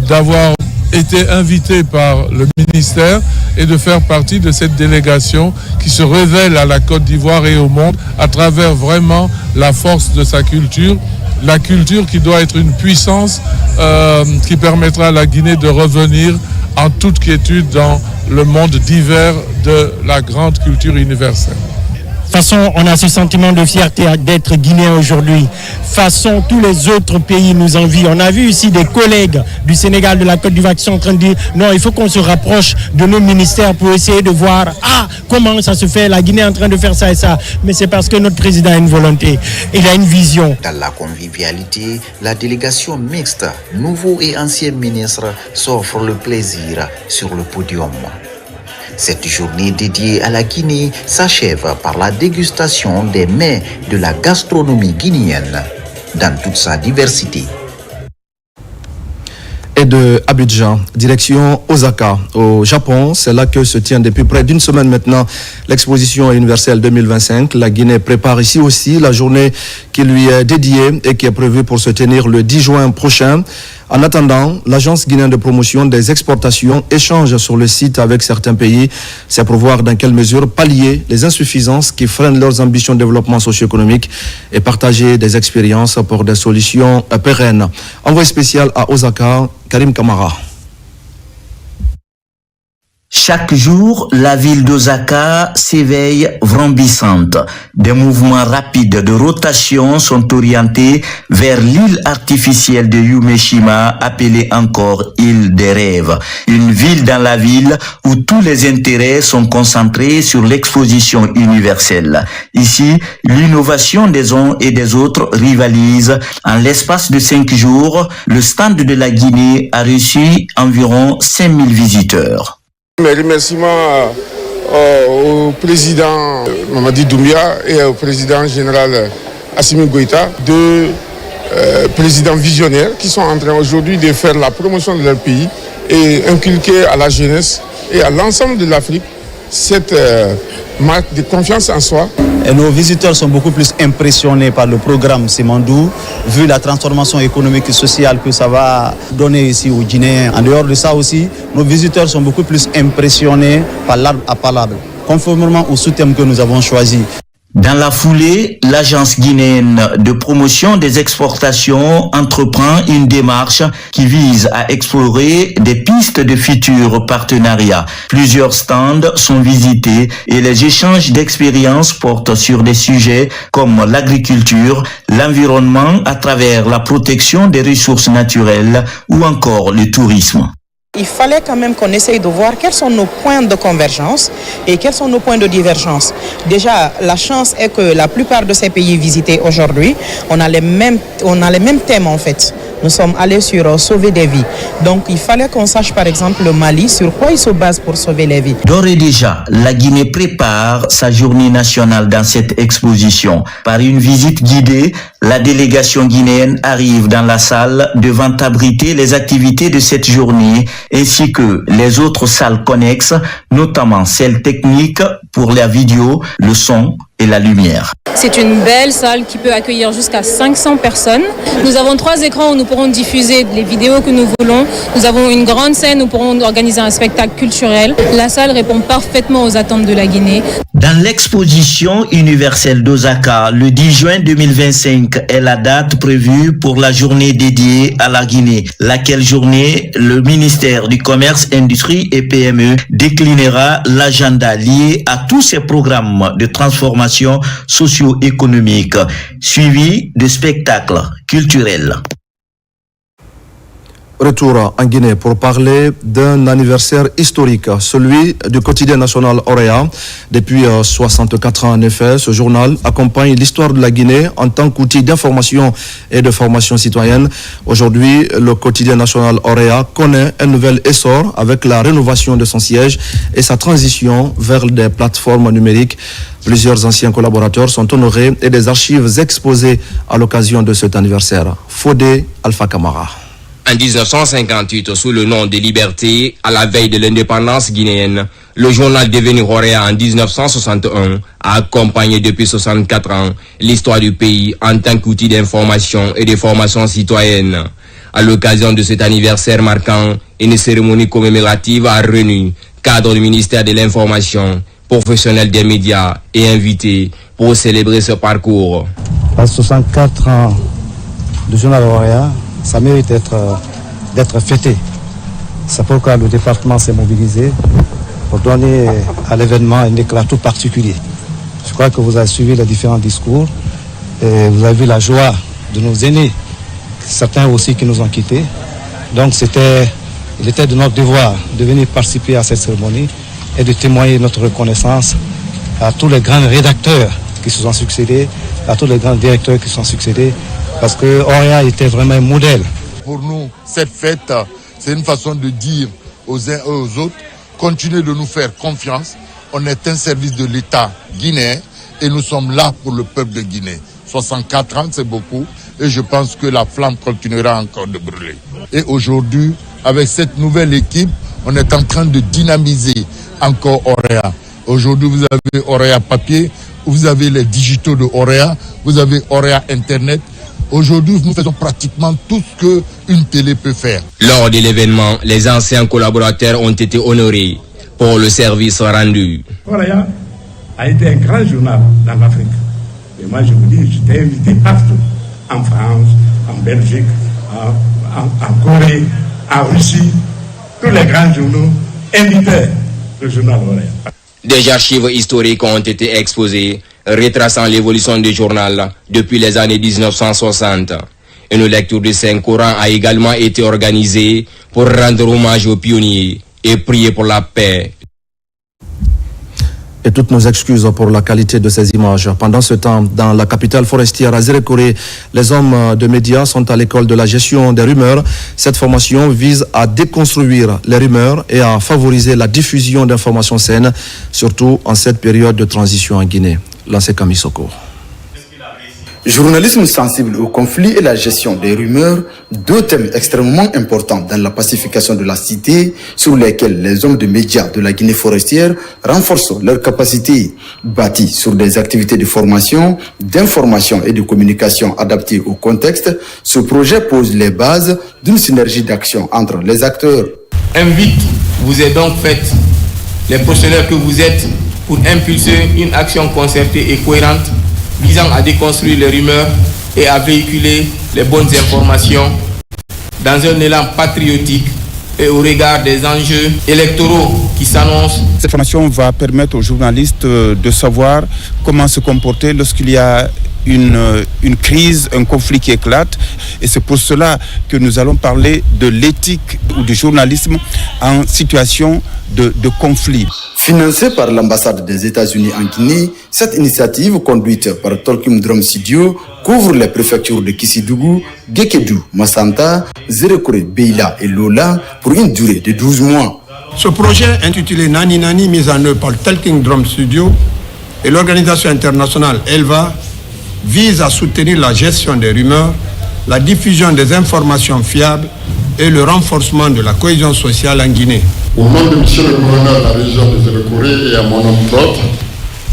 [SPEAKER 19] d'avoir été invité par le ministère et de faire partie de cette délégation qui se révèle à la Côte d'Ivoire et au monde à travers vraiment la force de sa culture. La culture qui doit être une puissance qui permettra à la Guinée de revenir en toute quiétude dans le monde divers de la grande culture universelle.
[SPEAKER 20] Façon, on a ce sentiment de fierté d'être guinéen aujourd'hui. Façon, tous les autres pays nous envient. On a vu ici des collègues du Sénégal, de la Côte d'Ivoire qui sont en train de dire non, il faut qu'on se rapproche de nos ministères pour essayer de voir comment ça se fait. La Guinée est en train de faire ça et ça. Mais c'est parce que notre président a une volonté. Il a une vision.
[SPEAKER 17] Dans la convivialité, la délégation mixte, nouveaux et anciens ministres, s'offre le plaisir sur le podium. Cette journée dédiée à la Guinée s'achève par la dégustation des mets de la gastronomie guinéenne dans toute sa diversité.
[SPEAKER 1] Et de Abidjan, direction Osaka, au Japon. C'est là que se tient depuis près d'une semaine maintenant l'exposition universelle 2025. La Guinée prépare ici aussi la journée qui lui est dédiée et qui est prévue pour se tenir le 10 juin prochain. En attendant, l'Agence guinéenne de promotion des exportations échange sur le site avec certains pays. C'est pour voir dans quelle mesure pallier les insuffisances qui freinent leurs ambitions de développement socio-économique et partager des expériences pour des solutions pérennes. Envoyé spécial à Osaka, Karim Kamara.
[SPEAKER 21] Chaque jour, la ville d'Osaka s'éveille vrambissante. Des mouvements rapides de rotation sont orientés vers l'île artificielle de Yumeshima, appelée encore île des rêves. Une ville dans la ville où tous les intérêts sont concentrés sur l'exposition universelle. Ici, l'innovation des uns et des autres rivalise. En l'espace de 5 jours, le stand de la Guinée a reçu environ 5000 visiteurs.
[SPEAKER 22] Mes remerciements au président Mamadi Doumbouya et au président général Assimi Goïta, deux présidents visionnaires qui sont en train aujourd'hui de faire la promotion de leur pays et inculquer à la jeunesse et à l'ensemble de l'Afrique cette marque de confiance en soi.
[SPEAKER 23] Et nos visiteurs sont beaucoup plus impressionnés par le programme Simandou, vu la transformation économique et sociale que ça va donner ici aux Guinéens. En dehors de ça aussi, nos visiteurs sont beaucoup plus impressionnés par l'arbre à palabre, conformément au sous-thème que nous avons choisi.
[SPEAKER 21] Dans la foulée, l'Agence guinéenne de promotion des exportations entreprend une démarche qui vise à explorer des pistes de futurs partenariats. Plusieurs stands sont visités et les échanges d'expériences portent sur des sujets comme l'agriculture, l'environnement à travers la protection des ressources naturelles ou encore le tourisme.
[SPEAKER 24] Il fallait quand même qu'on essaye de voir quels sont nos points de convergence et quels sont nos points de divergence. Déjà, la chance est que la plupart de ces pays visités aujourd'hui, on a les mêmes thèmes en fait. Nous sommes allés sur sauver des vies. Donc il fallait qu'on sache par exemple le Mali, sur quoi il se base pour sauver les vies.
[SPEAKER 21] D'ores et déjà, la Guinée prépare sa journée nationale dans cette exposition. Par une visite guidée, la délégation guinéenne arrive dans la salle devant abriter les activités de cette journée ainsi que les autres salles connexes, notamment celles techniques pour la vidéo, le son et la lumière.
[SPEAKER 25] C'est une belle salle qui peut accueillir jusqu'à 500 personnes. Nous avons 3 écrans où nous pourrons diffuser les vidéos que nous voulons. Nous avons une grande scène où nous pourrons organiser un spectacle culturel. La salle répond parfaitement aux attentes de la Guinée.
[SPEAKER 21] Dans l'exposition universelle d'Osaka, le 10 juin 2025 est la date prévue pour la journée dédiée à la Guinée, laquelle journée le ministère du Commerce, Industrie et PME déclinera l'agenda lié à tous ces programmes de transformation socio-économique, suivi de spectacles culturels.
[SPEAKER 1] Retour en Guinée pour parler d'un anniversaire historique, celui du quotidien national Orea. Depuis 64 ans, en effet, ce journal accompagne l'histoire de la Guinée en tant qu'outil d'information et de formation citoyenne. Aujourd'hui, le quotidien national Orea connaît un nouvel essor avec la rénovation de son siège et sa transition vers des plateformes numériques. Plusieurs anciens collaborateurs sont honorés et des archives exposées à l'occasion de cet anniversaire. Fodé Alpha Camara.
[SPEAKER 3] En 1958, sous le nom de Liberté, à la veille de l'indépendance guinéenne, le journal devenu Orea en 1961 a accompagné depuis 64 ans l'histoire du pays en tant qu'outil d'information et de formation citoyenne. À l'occasion de cet anniversaire marquant, une cérémonie commémorative a réuni cadres du ministère de l'Information, professionnels des médias et invités pour célébrer ce parcours.
[SPEAKER 18] À 64 ans du journal Orea, ça mérite d'être fêté. C'est pourquoi le département s'est mobilisé pour donner à l'événement un éclat tout particulier. Je crois que vous avez suivi les différents discours et vous avez vu la joie de nos aînés, certains aussi qui nous ont quittés. Donc il était de notre devoir de venir participer à cette cérémonie et de témoigner notre reconnaissance à tous les grands rédacteurs qui se sont succédés, à tous les grands directeurs qui se sont succédés, parce que Orea était vraiment un modèle.
[SPEAKER 4] Pour nous, cette fête, c'est une façon de dire aux uns et aux autres, continuez de nous faire confiance. On est un service de l'État guinéen et nous sommes là pour le peuple de Guinée. 64 ans, c'est beaucoup et je pense que la flamme continuera encore de brûler. Et aujourd'hui, avec cette nouvelle équipe, on est en train de dynamiser encore Orea. Aujourd'hui, vous avez Orea papier, vous avez les digitaux de Orea, vous avez Orea Internet. Aujourd'hui, nous faisons pratiquement tout ce qu'une télé peut faire.
[SPEAKER 3] Lors de l'événement, les anciens collaborateurs ont été honorés pour le service rendu.
[SPEAKER 5] Orea a été un grand journal dans l'Afrique. Et moi, je vous dis, j'étais invité partout. En France, en Belgique, en Corée, en Russie. Tous les grands journaux invitaient le journal Orea.
[SPEAKER 3] Des archives historiques ont été exposées, retraçant l'évolution du journal depuis les années 1960. Une lecture du Saint-Coran a également été organisée pour rendre hommage aux pionniers et prier pour la paix.
[SPEAKER 1] Et toutes nos excuses pour la qualité de ces images. Pendant ce temps, dans la capitale forestière à Zérékoré, les hommes de médias sont à l'école de la gestion des rumeurs. Cette formation vise à déconstruire les rumeurs et à favoriser la diffusion d'informations saines, surtout en cette période de transition en Guinée. Lancé Kamisoko.
[SPEAKER 7] Journalisme sensible au conflit et la gestion des rumeurs, deux thèmes extrêmement importants dans la pacification de la cité, sur lesquels les hommes de médias de la Guinée forestière renforcent leurs capacités, bâties sur des activités de formation, d'information et de communication adaptées au contexte. Ce projet pose les bases d'une synergie d'action entre les acteurs.
[SPEAKER 8] Invite vous est donc faite, les professionnels que vous êtes, pour impulser une action concertée et cohérente visant à déconstruire les rumeurs et à véhiculer les bonnes informations dans un élan patriotique et au regard des enjeux électoraux qui s'annoncent.
[SPEAKER 26] Cette formation va permettre aux journalistes de savoir comment se comporter lorsqu'il y a une crise, un conflit qui éclate. Et c'est pour cela que nous allons parler de l'éthique ou du journalisme en situation de conflit.
[SPEAKER 7] Financée par l'ambassade des États-Unis en Guinée, cette initiative conduite par Tolkim Drum Sidio couvre les préfectures de Kissidougou, Gekedou, Massanta, Zérékoré, Beila et Lola pour une durée de 12 mois.
[SPEAKER 27] Ce projet intitulé Nani Nani, mis en œuvre par Tolkim Drum Studio et l'organisation internationale ELVA, vise à soutenir la gestion des rumeurs, la diffusion des informations fiables et le renforcement de la cohésion sociale en Guinée.
[SPEAKER 4] Au nom de M. le gouverneur de la région de Zérékoré et à mon nom propre,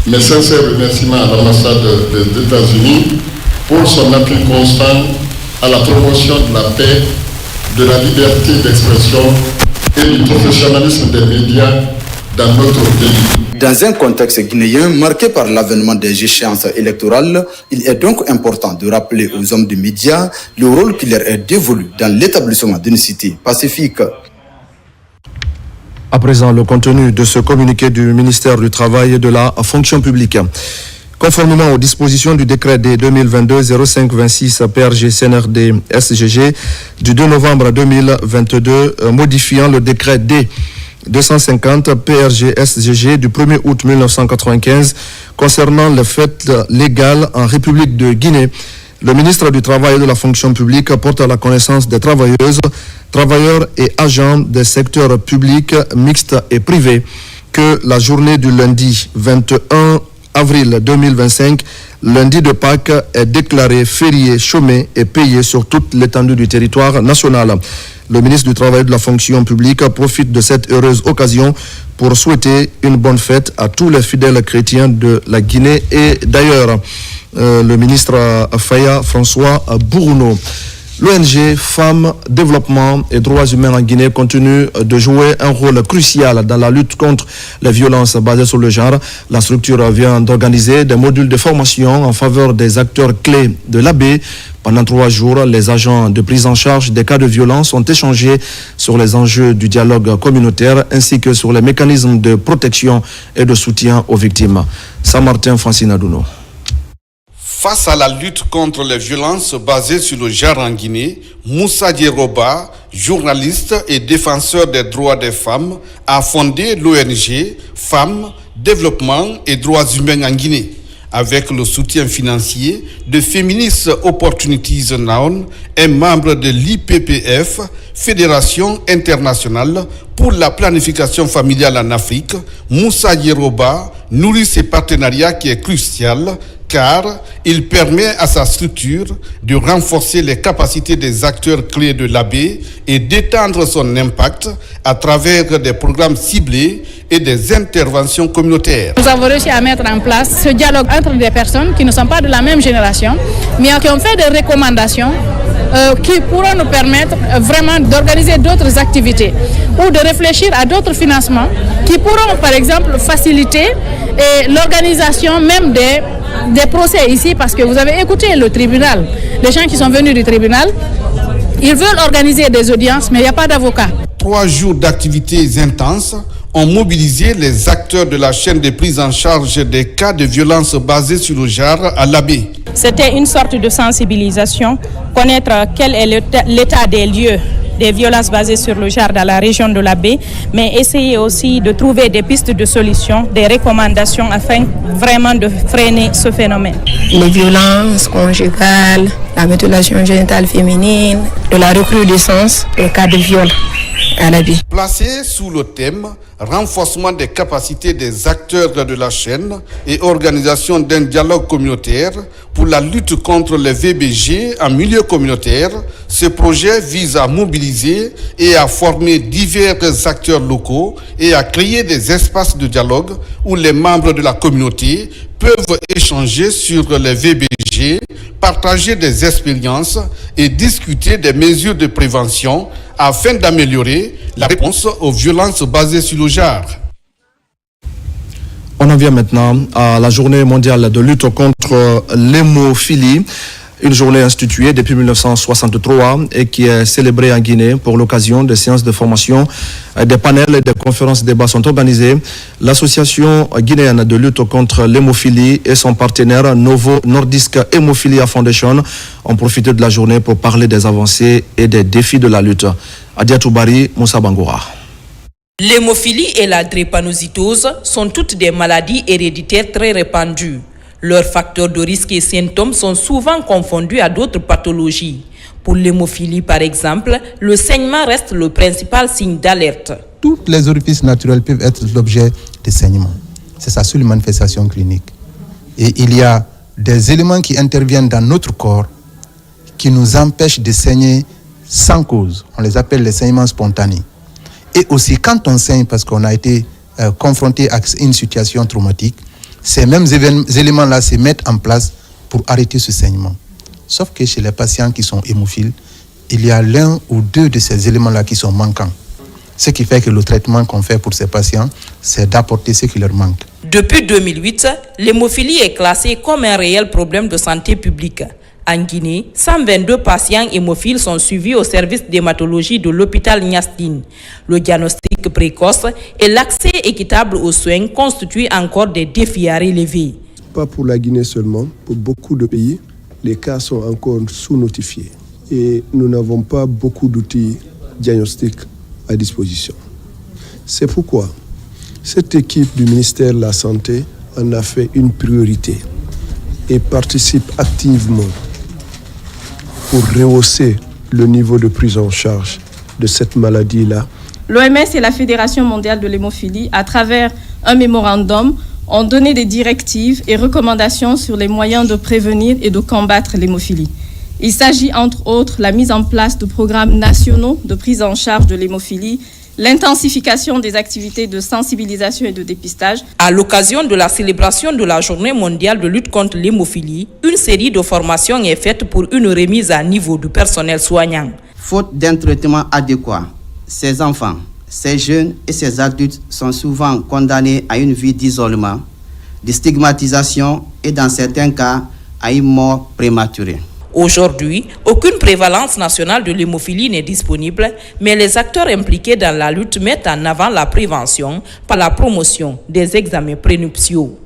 [SPEAKER 4] mes sincères remerciements à l'ambassade des États-Unis pour son appui constant à la promotion de la paix, de la liberté d'expression et du professionnalisme des médias dans notre pays.
[SPEAKER 7] Dans un contexte guinéen marqué par l'avènement des échéances électorales, il est donc important de rappeler aux hommes de médias le rôle qui leur est dévolu dans l'établissement d'une cité pacifique.
[SPEAKER 1] À présent, le contenu de ce communiqué du ministère du Travail et de la Fonction publique. Conformément aux dispositions du décret D 2022-0526 PRG CNRD SGG du 2 novembre 2022 modifiant le décret D 250 PRG SGG du 1er août 1995 concernant les fêtes légales en République de Guinée, le ministre du Travail et de la Fonction publique porte à la connaissance des travailleuses, travailleurs et agents des secteurs publics, mixtes et privés que la journée du lundi 21 avril 2025, lundi de Pâques, est déclaré férié, chômé et payé sur toute l'étendue du territoire national. Le ministre du Travail et de la Fonction publique profite de cette heureuse occasion pour souhaiter une bonne fête à tous les fidèles chrétiens de la Guinée et d'ailleurs. Le ministre Faya François Bourouno. L'ONG Femmes, Développement et Droits Humains en Guinée continue de jouer un rôle crucial dans la lutte contre les violences basées sur le genre. La structure vient d'organiser des modules de formation en faveur des acteurs clés de l'AB. Pendant 3 jours, les agents de prise en charge des cas de violence ont échangé sur les enjeux du dialogue communautaire ainsi que sur les mécanismes de protection et de soutien aux victimes. Saint-Martin, Francine Adouno.
[SPEAKER 6] Face à la lutte contre les violences basées sur le genre en Guinée, Moussa Djeroba, journaliste et défenseur des droits des femmes, a fondé l'ONG Femmes, Développement et Droits Humains en Guinée. Avec le soutien financier de Feminist Opportunities Now, est membre de l'IPPF, Fédération internationale pour la planification familiale en Afrique. Moussa Djeroba nourrit ses partenariats qui est crucial car il permet à sa structure de renforcer les capacités des acteurs clés de l'AB et d'étendre son impact à travers des programmes ciblés et des interventions communautaires.
[SPEAKER 9] Nous avons réussi à mettre en place ce dialogue entre des personnes qui ne sont pas de la même génération, mais qui ont fait des recommandations qui pourront nous permettre vraiment d'organiser d'autres activités ou de réfléchir à d'autres financements qui pourront par exemple faciliter l'organisation même des procès ici, parce que vous avez écouté le tribunal, les gens qui sont venus du tribunal, ils veulent organiser des audiences mais il n'y a pas d'avocat.
[SPEAKER 6] 3 jours d'activités intenses ont mobilisé les acteurs de la chaîne de prise en charge des cas de violence basés sur le genre à l'AB.
[SPEAKER 9] C'était une sorte de sensibilisation, connaître quel est l'état des lieux des violences basées sur le genre dans la région de la baie, mais essayer aussi de trouver des pistes de solutions, des recommandations afin vraiment de freiner ce phénomène.
[SPEAKER 10] Les violences conjugales, la mutilation génitale féminine, de la recrudescence des cas de viol à la baie.
[SPEAKER 6] Placé sous le thème renforcement des capacités des acteurs de la chaîne et organisation d'un dialogue communautaire pour la lutte contre les VBG en milieu communautaire, ce projet vise à mobiliser et à former divers acteurs locaux et à créer des espaces de dialogue où les membres de la communauté peuvent échanger sur les VBG, partager des expériences et discuter des mesures de prévention afin d'améliorer la réponse aux violences basées sur le genre.
[SPEAKER 1] On en vient maintenant à la journée mondiale de lutte contre l'hémophilie, une journée instituée depuis 1963 et qui est célébrée en Guinée pour l'occasion des séances de formation. Des panels et des conférences débats sont organisés. L'association guinéenne de lutte contre l'hémophilie et son partenaire Novo Nordisk Hemophilia Foundation ont profité de la journée pour parler des avancées et des défis de la lutte. Adia Toubari, Moussa Bangoura.
[SPEAKER 11] L'hémophilie et la drépanocytose sont toutes des maladies héréditaires très répandues. Leurs facteurs de risque et symptômes sont souvent confondus à d'autres pathologies. Pour l'hémophilie, par exemple, le saignement reste le principal signe d'alerte.
[SPEAKER 12] Tous les orifices naturels peuvent être l'objet de saignement. C'est sa seule manifestation clinique. Et il y a des éléments qui interviennent dans notre corps qui nous empêchent de saigner sans cause. On les appelle les saignements spontanés. Et aussi, quand on saigne parce qu'on a été confronté à une situation traumatique, ces mêmes éléments-là se mettent en place pour arrêter ce saignement. Sauf que chez les patients qui sont hémophiles, il y a l'un ou deux de ces éléments-là qui sont manquants. Ce qui fait que le traitement qu'on fait pour ces patients, c'est d'apporter ce qui leur manque.
[SPEAKER 11] Depuis 2008, l'hémophilie est classée comme un réel problème de santé publique. En Guinée, 122 patients hémophiles sont suivis au service d'hématologie de l'hôpital Niastine. Le diagnostic précoce et l'accès équitable aux soins constituent encore des défis à relever.
[SPEAKER 2] pas pour la Guinée seulement, pour beaucoup de pays, les cas sont encore sous-notifiés. Et nous n'avons pas beaucoup d'outils diagnostiques à disposition. C'est pourquoi cette équipe du ministère de la Santé en a fait une priorité et participe activement pour rehausser le niveau de prise en charge de cette maladie-là.
[SPEAKER 13] L'OMS et la Fédération mondiale de l'hémophilie, à travers un mémorandum, ont donné des directives et recommandations sur les moyens de prévenir et de combattre l'hémophilie. Il s'agit entre autres la mise en place de programmes nationaux de prise en charge de l'hémophilie, l'intensification des activités de sensibilisation et de dépistage.
[SPEAKER 11] À l'occasion de la célébration de la Journée mondiale de lutte contre l'hémophilie, une série de formations est faite pour une remise à niveau du personnel soignant.
[SPEAKER 14] Faute d'un traitement adéquat, ces enfants, ces jeunes et ces adultes sont souvent condamnés à une vie d'isolement, de stigmatisation et dans certains cas à une mort prématurée.
[SPEAKER 11] Aujourd'hui, aucune prévalence nationale de l'hémophilie n'est disponible, mais les acteurs impliqués dans la lutte mettent en avant la prévention par la promotion des examens prénuptiaux.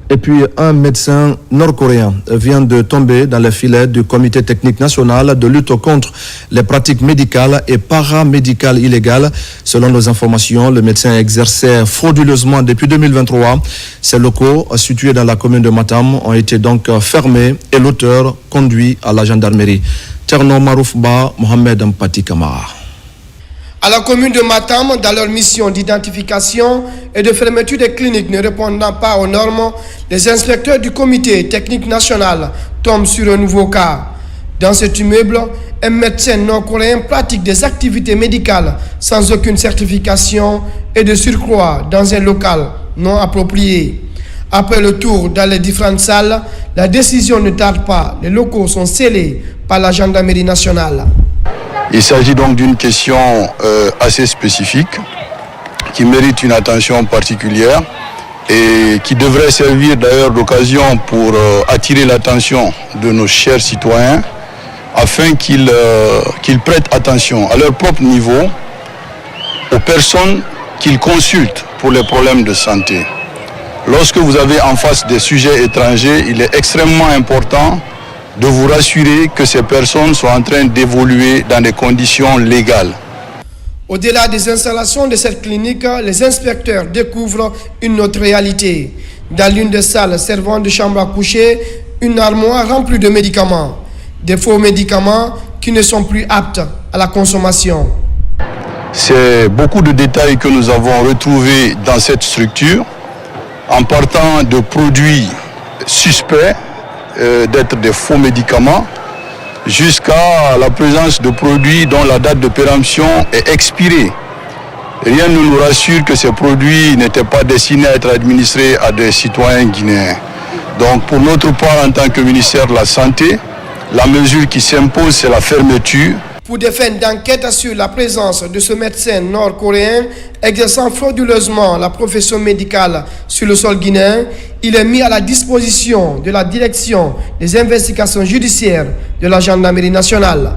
[SPEAKER 1] Et puis, un médecin nord-coréen vient de tomber dans les filets du Comité technique national de lutte contre les pratiques médicales et paramédicales illégales. Selon nos informations, le médecin exerçait frauduleusement depuis 2023. Ces locaux, situés dans la commune de Matam, ont été donc fermés et l'auteur conduit à la gendarmerie. Tcherno Maroufba, Mohamed Mpati Kamara.
[SPEAKER 15] À la commune de Matam, dans leur mission d'identification et de fermeture des cliniques ne répondant pas aux normes, les inspecteurs du comité technique national tombent sur un nouveau cas. Dans cet immeuble, un médecin nord-coréen pratique des activités médicales sans aucune certification et de surcroît dans un local non approprié. Après le tour dans les différentes salles, la décision ne tarde pas. Les locaux sont scellés par la gendarmerie nationale.
[SPEAKER 16] Il s'agit donc d'une question assez spécifique qui mérite une attention particulière et qui devrait servir d'ailleurs d'occasion pour attirer l'attention de nos chers citoyens afin qu'ils prêtent attention à leur propre niveau aux personnes qu'ils consultent pour les problèmes de santé. Lorsque vous avez en face des sujets étrangers, il est extrêmement important de vous rassurer que ces personnes sont en train d'évoluer dans des conditions légales.
[SPEAKER 15] Au-delà des installations de cette clinique, les inspecteurs découvrent une autre réalité. Dans l'une des salles servant de chambre à coucher, une armoire remplie de médicaments. Des faux médicaments qui ne sont plus aptes à la consommation.
[SPEAKER 16] C'est beaucoup de détails que nous avons retrouvés dans cette structure, en partant de produits suspects d'être des faux médicaments, jusqu'à la présence de produits dont la date de péremption est expirée. Rien ne nous rassure que ces produits n'étaient pas destinés à être administrés à des citoyens guinéens. Donc pour notre part, en tant que ministère de la Santé, la mesure qui s'impose, c'est la fermeture.
[SPEAKER 15] Pour des fins d'enquête sur la présence de ce médecin nord-coréen exerçant frauduleusement la profession médicale sur le sol guinéen, il est mis à la disposition de la direction des investigations judiciaires de la gendarmerie nationale.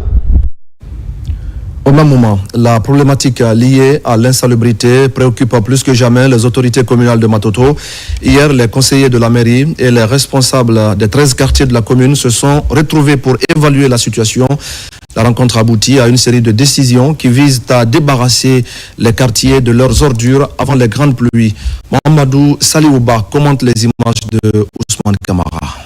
[SPEAKER 1] Au même moment, la problématique liée à l'insalubrité préoccupe plus que jamais les autorités communales de Matoto. Hier, les conseillers de la mairie et les responsables des 13 quartiers de la commune se sont retrouvés pour évaluer la situation. La rencontre aboutit à une série de décisions qui visent à débarrasser les quartiers de leurs ordures avant les grandes pluies. Mohamedou Saliouba commente les images de Ousmane Kamara.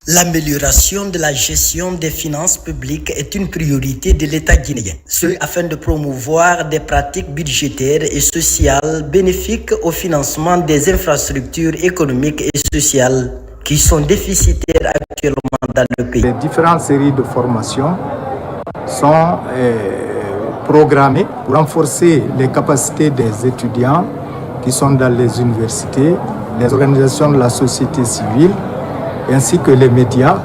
[SPEAKER 19] L'amélioration de la gestion des finances publiques est une priorité de l'État guinéen, ce afin de promouvoir des pratiques budgétaires et sociales bénéfiques au financement des infrastructures économiques et sociales qui sont déficitaires actuellement dans le pays.
[SPEAKER 20] Les différentes séries de formations sont programmées pour renforcer les capacités des étudiants qui sont dans les universités, les organisations de la société civile, ainsi que les médias,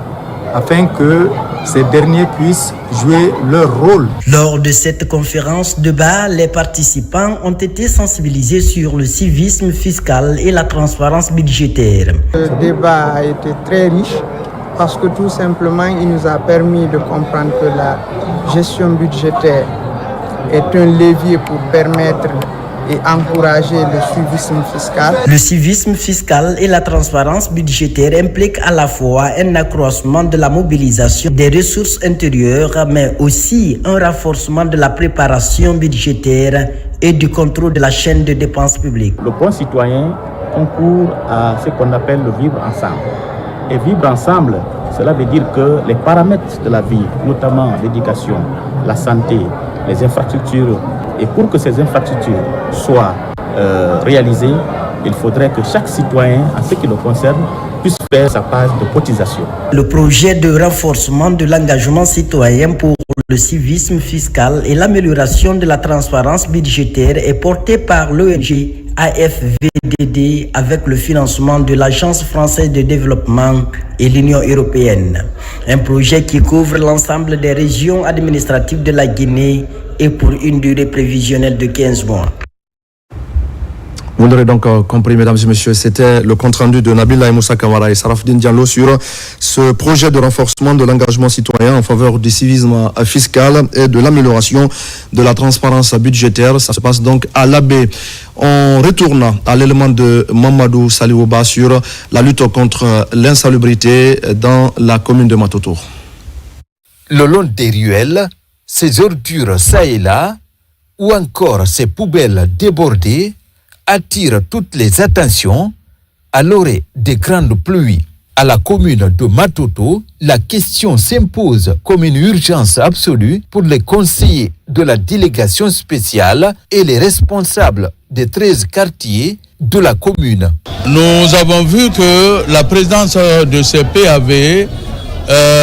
[SPEAKER 20] afin que ces derniers puissent jouer leur rôle.
[SPEAKER 19] Lors de cette conférence de débat, les participants ont été sensibilisés sur le civisme fiscal et la transparence budgétaire.
[SPEAKER 28] Le débat a été très riche parce que tout simplement, il nous a permis de comprendre que la gestion budgétaire est un levier pour permettre et encourager le civisme fiscal.
[SPEAKER 19] Le civisme fiscal et la transparence budgétaire impliquent à la fois un accroissement de la mobilisation des ressources intérieures, mais aussi un renforcement de la préparation budgétaire et du contrôle de la chaîne de dépenses publiques.
[SPEAKER 5] Le bon citoyen concourt à ce qu'on appelle le vivre ensemble. Et vivre ensemble, cela veut dire que les paramètres de la vie, notamment l'éducation, la santé, les infrastructures, et pour que ces infrastructures soient réalisées, il faudrait que chaque citoyen, en ce qui le concerne, puisse faire sa part de cotisation.
[SPEAKER 19] Le projet de renforcement de l'engagement citoyen pour le civisme fiscal et l'amélioration de la transparence budgétaire est porté par l'ONG AFVDD avec le financement de l'Agence française de développement et l'Union européenne. Un projet qui couvre l'ensemble des régions administratives de la Guinée et pour une durée prévisionnelle de 15 mois.
[SPEAKER 1] Vous l'aurez donc compris, mesdames et messieurs, c'était le compte-rendu de Nabila Moussa Kamara et Sarafdine Diallo sur ce projet de renforcement de l'engagement citoyen en faveur du civisme fiscal et de l'amélioration de la transparence budgétaire. Ça se passe donc à l'Abbé. On retourne à l'élément de Mamadou Saliouba sur la lutte contre l'insalubrité dans la commune de Matoto.
[SPEAKER 17] Le long des ruelles, ces ordures ça et là, ou encore ces poubelles débordées, attire toutes les attentions à l'orée des grandes pluies. À la commune de Matoto, la question s'impose comme une urgence absolue pour les conseillers de la délégation spéciale et les responsables des 13 quartiers de la commune.
[SPEAKER 18] Nous avons vu que la présidence de ces PAV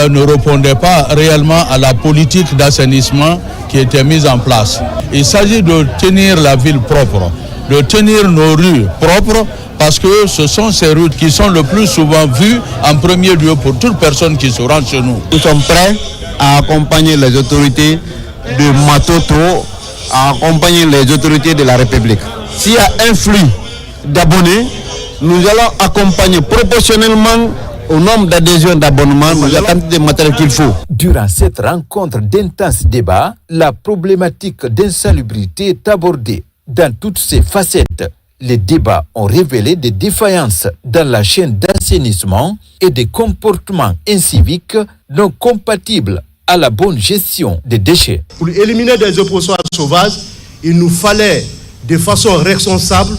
[SPEAKER 18] ne répondait pas réellement à la politique d'assainissement qui était mise en place. Il s'agit de tenir la ville propre, de tenir nos rues propres, parce que ce sont ces routes qui sont le plus souvent vues en premier lieu pour toute personne qui se rend chez nous.
[SPEAKER 21] Nous sommes prêts à accompagner les autorités de Matoto, à accompagner les autorités de la République. S'il y a un flux d'abonnés, nous allons accompagner proportionnellement au nombre d'adhésions d'abonnements, la quantité de matériel qu'il faut.
[SPEAKER 17] Durant cette rencontre d'intenses débats, la problématique d'insalubrité est abordée dans toutes ses facettes. Les débats ont révélé des défaillances dans la chaîne d'assainissement et des comportements inciviques non compatibles à la bonne gestion des déchets.
[SPEAKER 22] Pour éliminer des oppositions sauvages, il nous fallait de façon responsable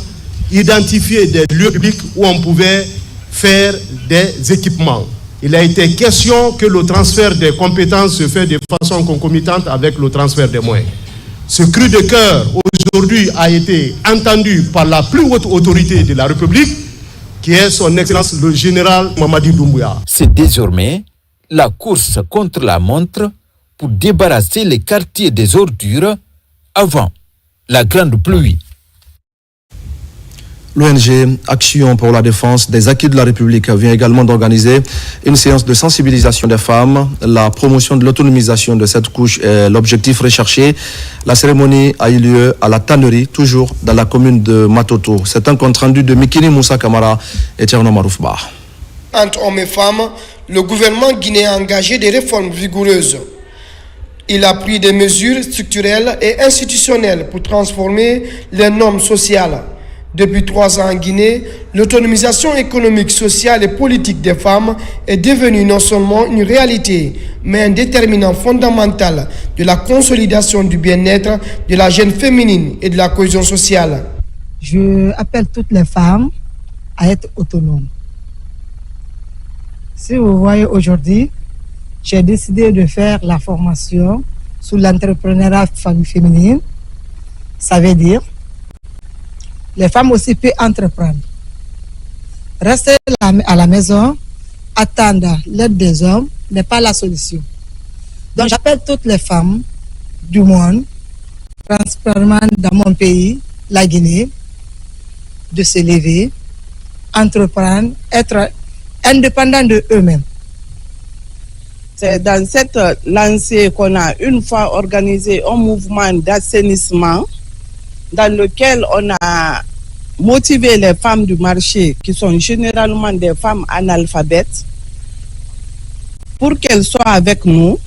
[SPEAKER 22] identifier des lieux publics où on pouvait faire des équipements. Il a été question que le transfert des compétences se fait de façon concomitante avec le transfert des moyens. Ce cri de cœur aujourd'hui a été entendu par la plus haute autorité de la République, qui est son Excellence le général Mamadi Doumbouya.
[SPEAKER 17] C'est désormais la course contre la montre pour débarrasser les quartiers des ordures avant la grande pluie.
[SPEAKER 1] L'ONG Action pour la défense des acquis de la République vient également d'organiser une séance de sensibilisation des femmes. La promotion de l'autonomisation de cette couche est l'objectif recherché. La cérémonie a eu lieu à la tannerie, toujours dans la commune de Matoto. C'est un compte rendu de Mikini Moussa Kamara et Tcherno Maroufba.
[SPEAKER 15] Entre hommes et femmes, le gouvernement guinéen a engagé des réformes vigoureuses. Il a pris des mesures structurelles et institutionnelles pour transformer les normes sociales. Depuis 3 ans en Guinée, l'autonomisation économique, sociale et politique des femmes est devenue non seulement une réalité, mais un déterminant fondamental de la consolidation du bien-être de la jeune féminine et de la cohésion sociale.
[SPEAKER 23] Je appelle toutes les femmes à être autonomes. Si vous voyez aujourd'hui, j'ai décidé de faire la formation sur l'entrepreneuriat féminin. Ça veut dire les femmes aussi peuvent entreprendre. Rester à la maison, attendre l'aide des hommes n'est pas la solution. Donc j'appelle toutes les femmes du monde, principalement dans mon pays, la Guinée, de se lever, entreprendre, être indépendants de eux-mêmes.
[SPEAKER 24] C'est dans cette lancée qu'on a une fois organisé un mouvement d'assainissement dans lequel on a motivé les femmes du marché, qui sont généralement des femmes analphabètes, pour qu'elles soient avec nous,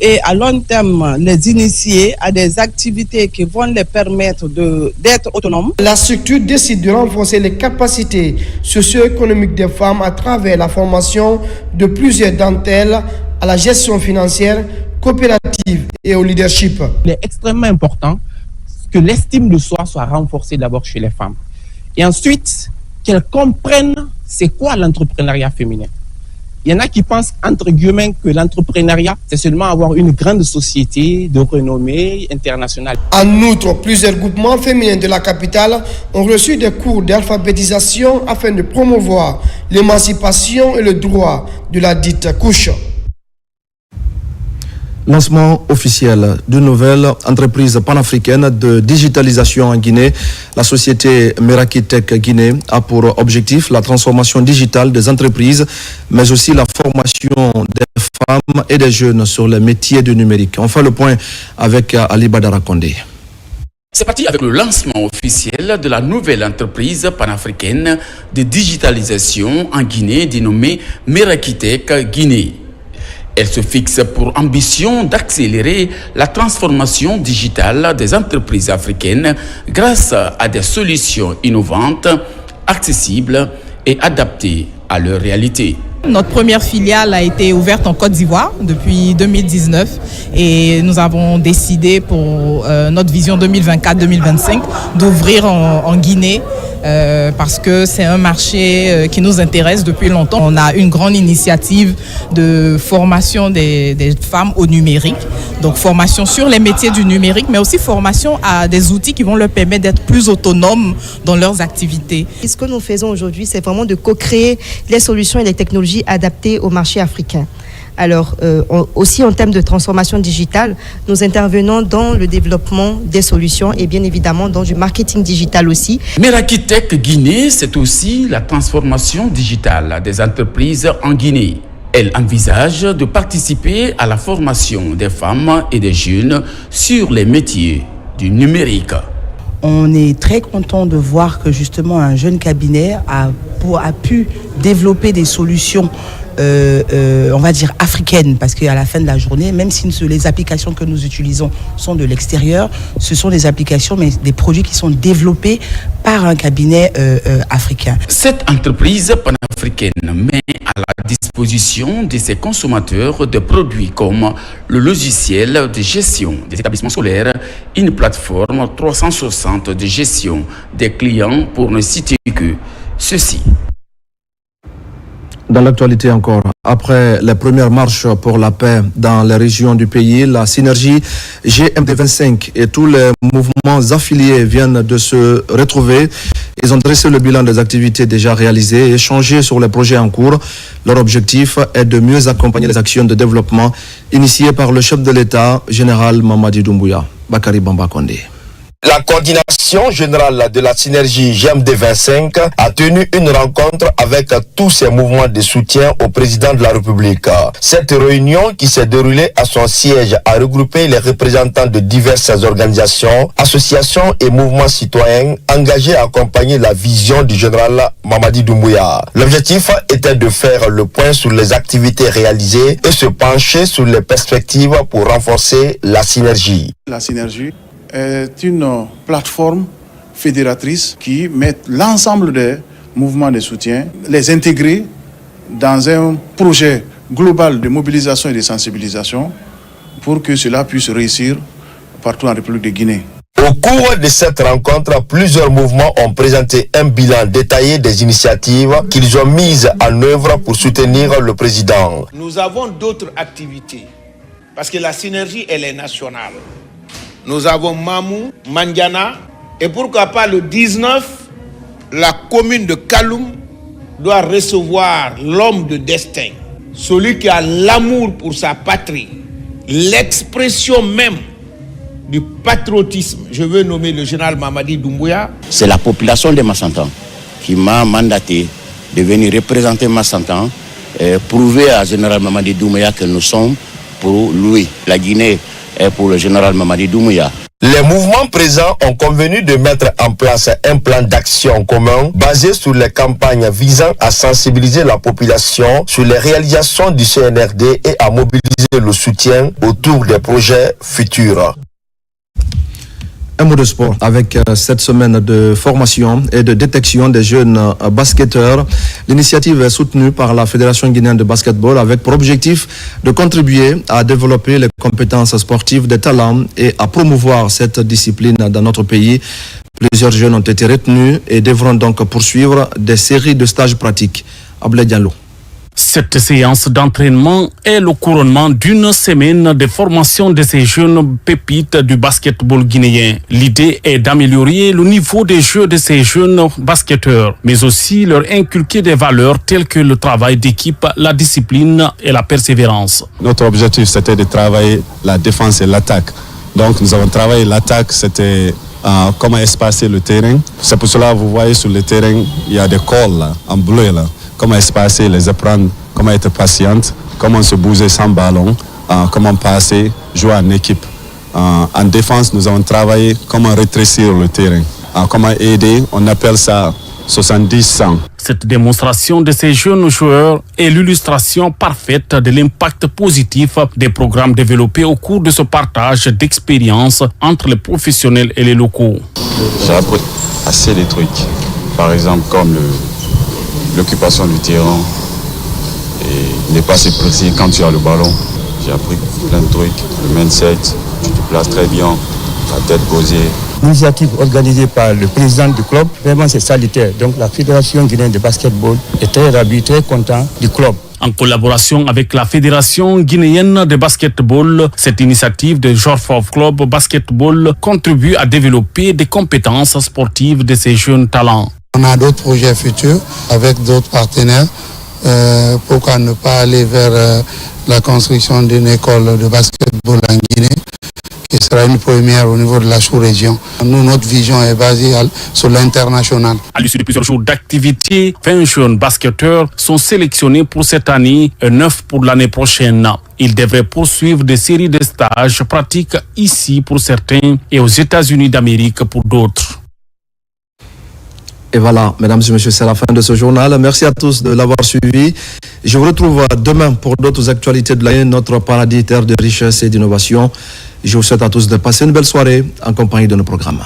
[SPEAKER 24] et à long terme les initier à des activités qui vont les permettre d'être autonomes.
[SPEAKER 15] La structure décide de renforcer les capacités socio-économiques des femmes à travers la formation de plusieurs d'entre elles à la gestion financière, coopérative et au leadership.
[SPEAKER 3] Il est extrêmement important que l'estime de soi soit renforcée d'abord chez les femmes. Et ensuite, qu'elles comprennent c'est quoi l'entrepreneuriat féminin. Il y en a qui pensent, entre guillemets, que l'entrepreneuriat, c'est seulement avoir une grande société de renommée internationale.
[SPEAKER 15] En outre, plusieurs groupements féminins de la capitale ont reçu des cours d'alphabétisation afin de promouvoir l'émancipation et le droit de la dite couche.
[SPEAKER 1] Lancement officiel d'une nouvelle entreprise panafricaine de digitalisation en Guinée. La société Meraki Tech Guinée a pour objectif la transformation digitale des entreprises, mais aussi la formation des femmes et des jeunes sur les métiers du numérique. On fait le point avec Ali Badara Kondé.
[SPEAKER 4] C'est parti avec le lancement officiel de la nouvelle entreprise panafricaine de digitalisation en Guinée dénommée Meraki Tech Guinée. Elle se fixe pour ambition d'accélérer la transformation digitale des entreprises africaines grâce à des solutions innovantes, accessibles et adaptées à leur réalité.
[SPEAKER 7] Notre première filiale a été ouverte en Côte d'Ivoire depuis 2019 et nous avons décidé pour notre vision 2024-2025 d'ouvrir en Guinée parce que c'est un marché qui nous intéresse depuis longtemps. On a une grande initiative de formation des femmes au numérique, donc formation sur les métiers du numérique, mais aussi formation à des outils qui vont leur permettre d'être plus autonomes dans leurs activités.
[SPEAKER 8] Et ce que nous faisons aujourd'hui, c'est vraiment de co-créer les solutions et les technologies adaptées au marché africain. Alors, aussi en termes de transformation digitale, nous intervenons dans le développement des solutions et bien évidemment dans du marketing digital aussi.
[SPEAKER 4] Meraki Tech Guinée, c'est aussi la transformation digitale des entreprises en Guinée. Elle envisage de participer à la formation des femmes et des jeunes sur les métiers du numérique.
[SPEAKER 9] On est très content de voir que justement un jeune cabinet a pu développer des solutions on va dire africaines, parce qu'à la fin de la journée, même si les applications que nous utilisons sont de l'extérieur, ce sont des applications, mais des produits qui sont développés par un cabinet africain.
[SPEAKER 4] Cette entreprise panafricaine met à la disposition de ses consommateurs des produits comme le logiciel de gestion des établissements scolaires, une plateforme 360 de gestion des clients pour ne citer que ceci.
[SPEAKER 1] Dans l'actualité encore, après les premières marches pour la paix dans les régions du pays, la synergie GMD25 et tous les mouvements affiliés viennent de se retrouver. Ils ont dressé le bilan des activités déjà réalisées et échangé sur les projets en cours. Leur objectif est de mieux accompagner les actions de développement initiées par le chef de l'État, général Mamadi Doumbouya. Bakari Bamba Kondé.
[SPEAKER 25] La coordination générale de la synergie GMD25 a tenu une rencontre avec tous ces mouvements de soutien au président de la République. Cette réunion qui s'est déroulée à son siège a regroupé les représentants de diverses organisations, associations et mouvements citoyens engagés à accompagner la vision du général Mamadi Doumbouya. L'objectif était de faire le point sur les activités réalisées et se pencher sur les perspectives pour renforcer la synergie.
[SPEAKER 26] La synergie est une plateforme fédératrice qui met l'ensemble des mouvements de soutien, les intégrer dans un projet global de mobilisation et de sensibilisation pour que cela puisse réussir partout en République de Guinée.
[SPEAKER 25] Au cours de cette rencontre, plusieurs mouvements ont présenté un bilan détaillé des initiatives qu'ils ont mises en œuvre pour soutenir le président.
[SPEAKER 27] Nous avons d'autres activités parce que la synergie, elle est nationale. Nous avons Mamou, Mandiana, et pourquoi pas le 19, la commune de Kaloum doit recevoir l'homme de destin, celui qui a l'amour pour sa patrie, l'expression même du patriotisme. Je veux nommer le général Mamadi Doumbouya.
[SPEAKER 29] C'est la population de Massantan qui m'a mandaté de venir représenter Massantan et prouver à général Mamadi Doumbouya que nous sommes pour lui. La Guinée est pour le général Mamadi Doumbouya.
[SPEAKER 25] Les mouvements présents ont convenu de mettre en place un plan d'action commun basé sur les campagnes visant à sensibiliser la population sur les réalisations du CNRD et à mobiliser le soutien autour des projets futurs.
[SPEAKER 1] Un mot de sport avec cette semaine de formation et de détection des jeunes basketteurs. L'initiative est soutenue par la Fédération guinéenne de basketball avec pour objectif de contribuer à développer les compétences sportives des talents et à promouvoir cette discipline dans notre pays. Plusieurs jeunes ont été retenus et devront donc poursuivre des séries de stages pratiques. Ablé Diallo.
[SPEAKER 2] Cette séance d'entraînement est le couronnement d'une semaine de formation de ces jeunes pépites du basketball guinéen. L'idée est d'améliorer le niveau des jeux de ces jeunes basketteurs, mais aussi leur inculquer des valeurs telles que le travail d'équipe, la discipline et la persévérance.
[SPEAKER 6] Notre objectif, c'était de travailler la défense et l'attaque. Donc nous avons travaillé l'attaque, c'était comment espacer le terrain. C'est pour cela que vous voyez sur le terrain, il y a des calls là, en bleu là. Comment espacer, les apprendre, comment être patiente, comment se bouger sans ballon, comment passer, jouer en équipe. En défense, nous avons travaillé comment rétrécir le terrain, comment aider, on appelle ça 70-100.
[SPEAKER 2] Cette démonstration de ces jeunes joueurs est l'illustration parfaite de l'impact positif des programmes développés au cours de ce partage d'expériences entre les professionnels et les locaux.
[SPEAKER 6] J'ai appris assez de trucs, par exemple comme l'occupation du terrain et ne pas se précis quand tu as le ballon. J'ai appris plein de trucs, le mindset, tu te places très bien, la tête posée.
[SPEAKER 10] L'initiative organisée par le président du club, vraiment c'est salutaire. Donc la Fédération guinéenne de basketball est très ravie, très content du club.
[SPEAKER 2] En collaboration avec la Fédération guinéenne de basketball, cette initiative de George of Club Basketball contribue à développer des compétences sportives de ces jeunes talents.
[SPEAKER 11] On a d'autres projets futurs avec d'autres partenaires. Pourquoi ne pas aller vers la construction d'une école de basketball en Guinée, qui sera une première au niveau de la sous-région. Nous, notre vision est basée sur l'international.
[SPEAKER 2] À l'issue de plusieurs jours d'activité, 20 jeunes basketteurs sont sélectionnés pour cette année et 9 pour l'année prochaine. Ils devraient poursuivre des séries de stages pratiques ici pour certains et aux États-Unis d'Amérique pour d'autres.
[SPEAKER 1] Et voilà, mesdames et messieurs, c'est la fin de ce journal. Merci à tous de l'avoir suivi. Je vous retrouve demain pour d'autres actualités de l'année, notre paradis terre de richesse et d'innovation. Je vous souhaite à tous de passer une belle soirée en compagnie de nos programmes.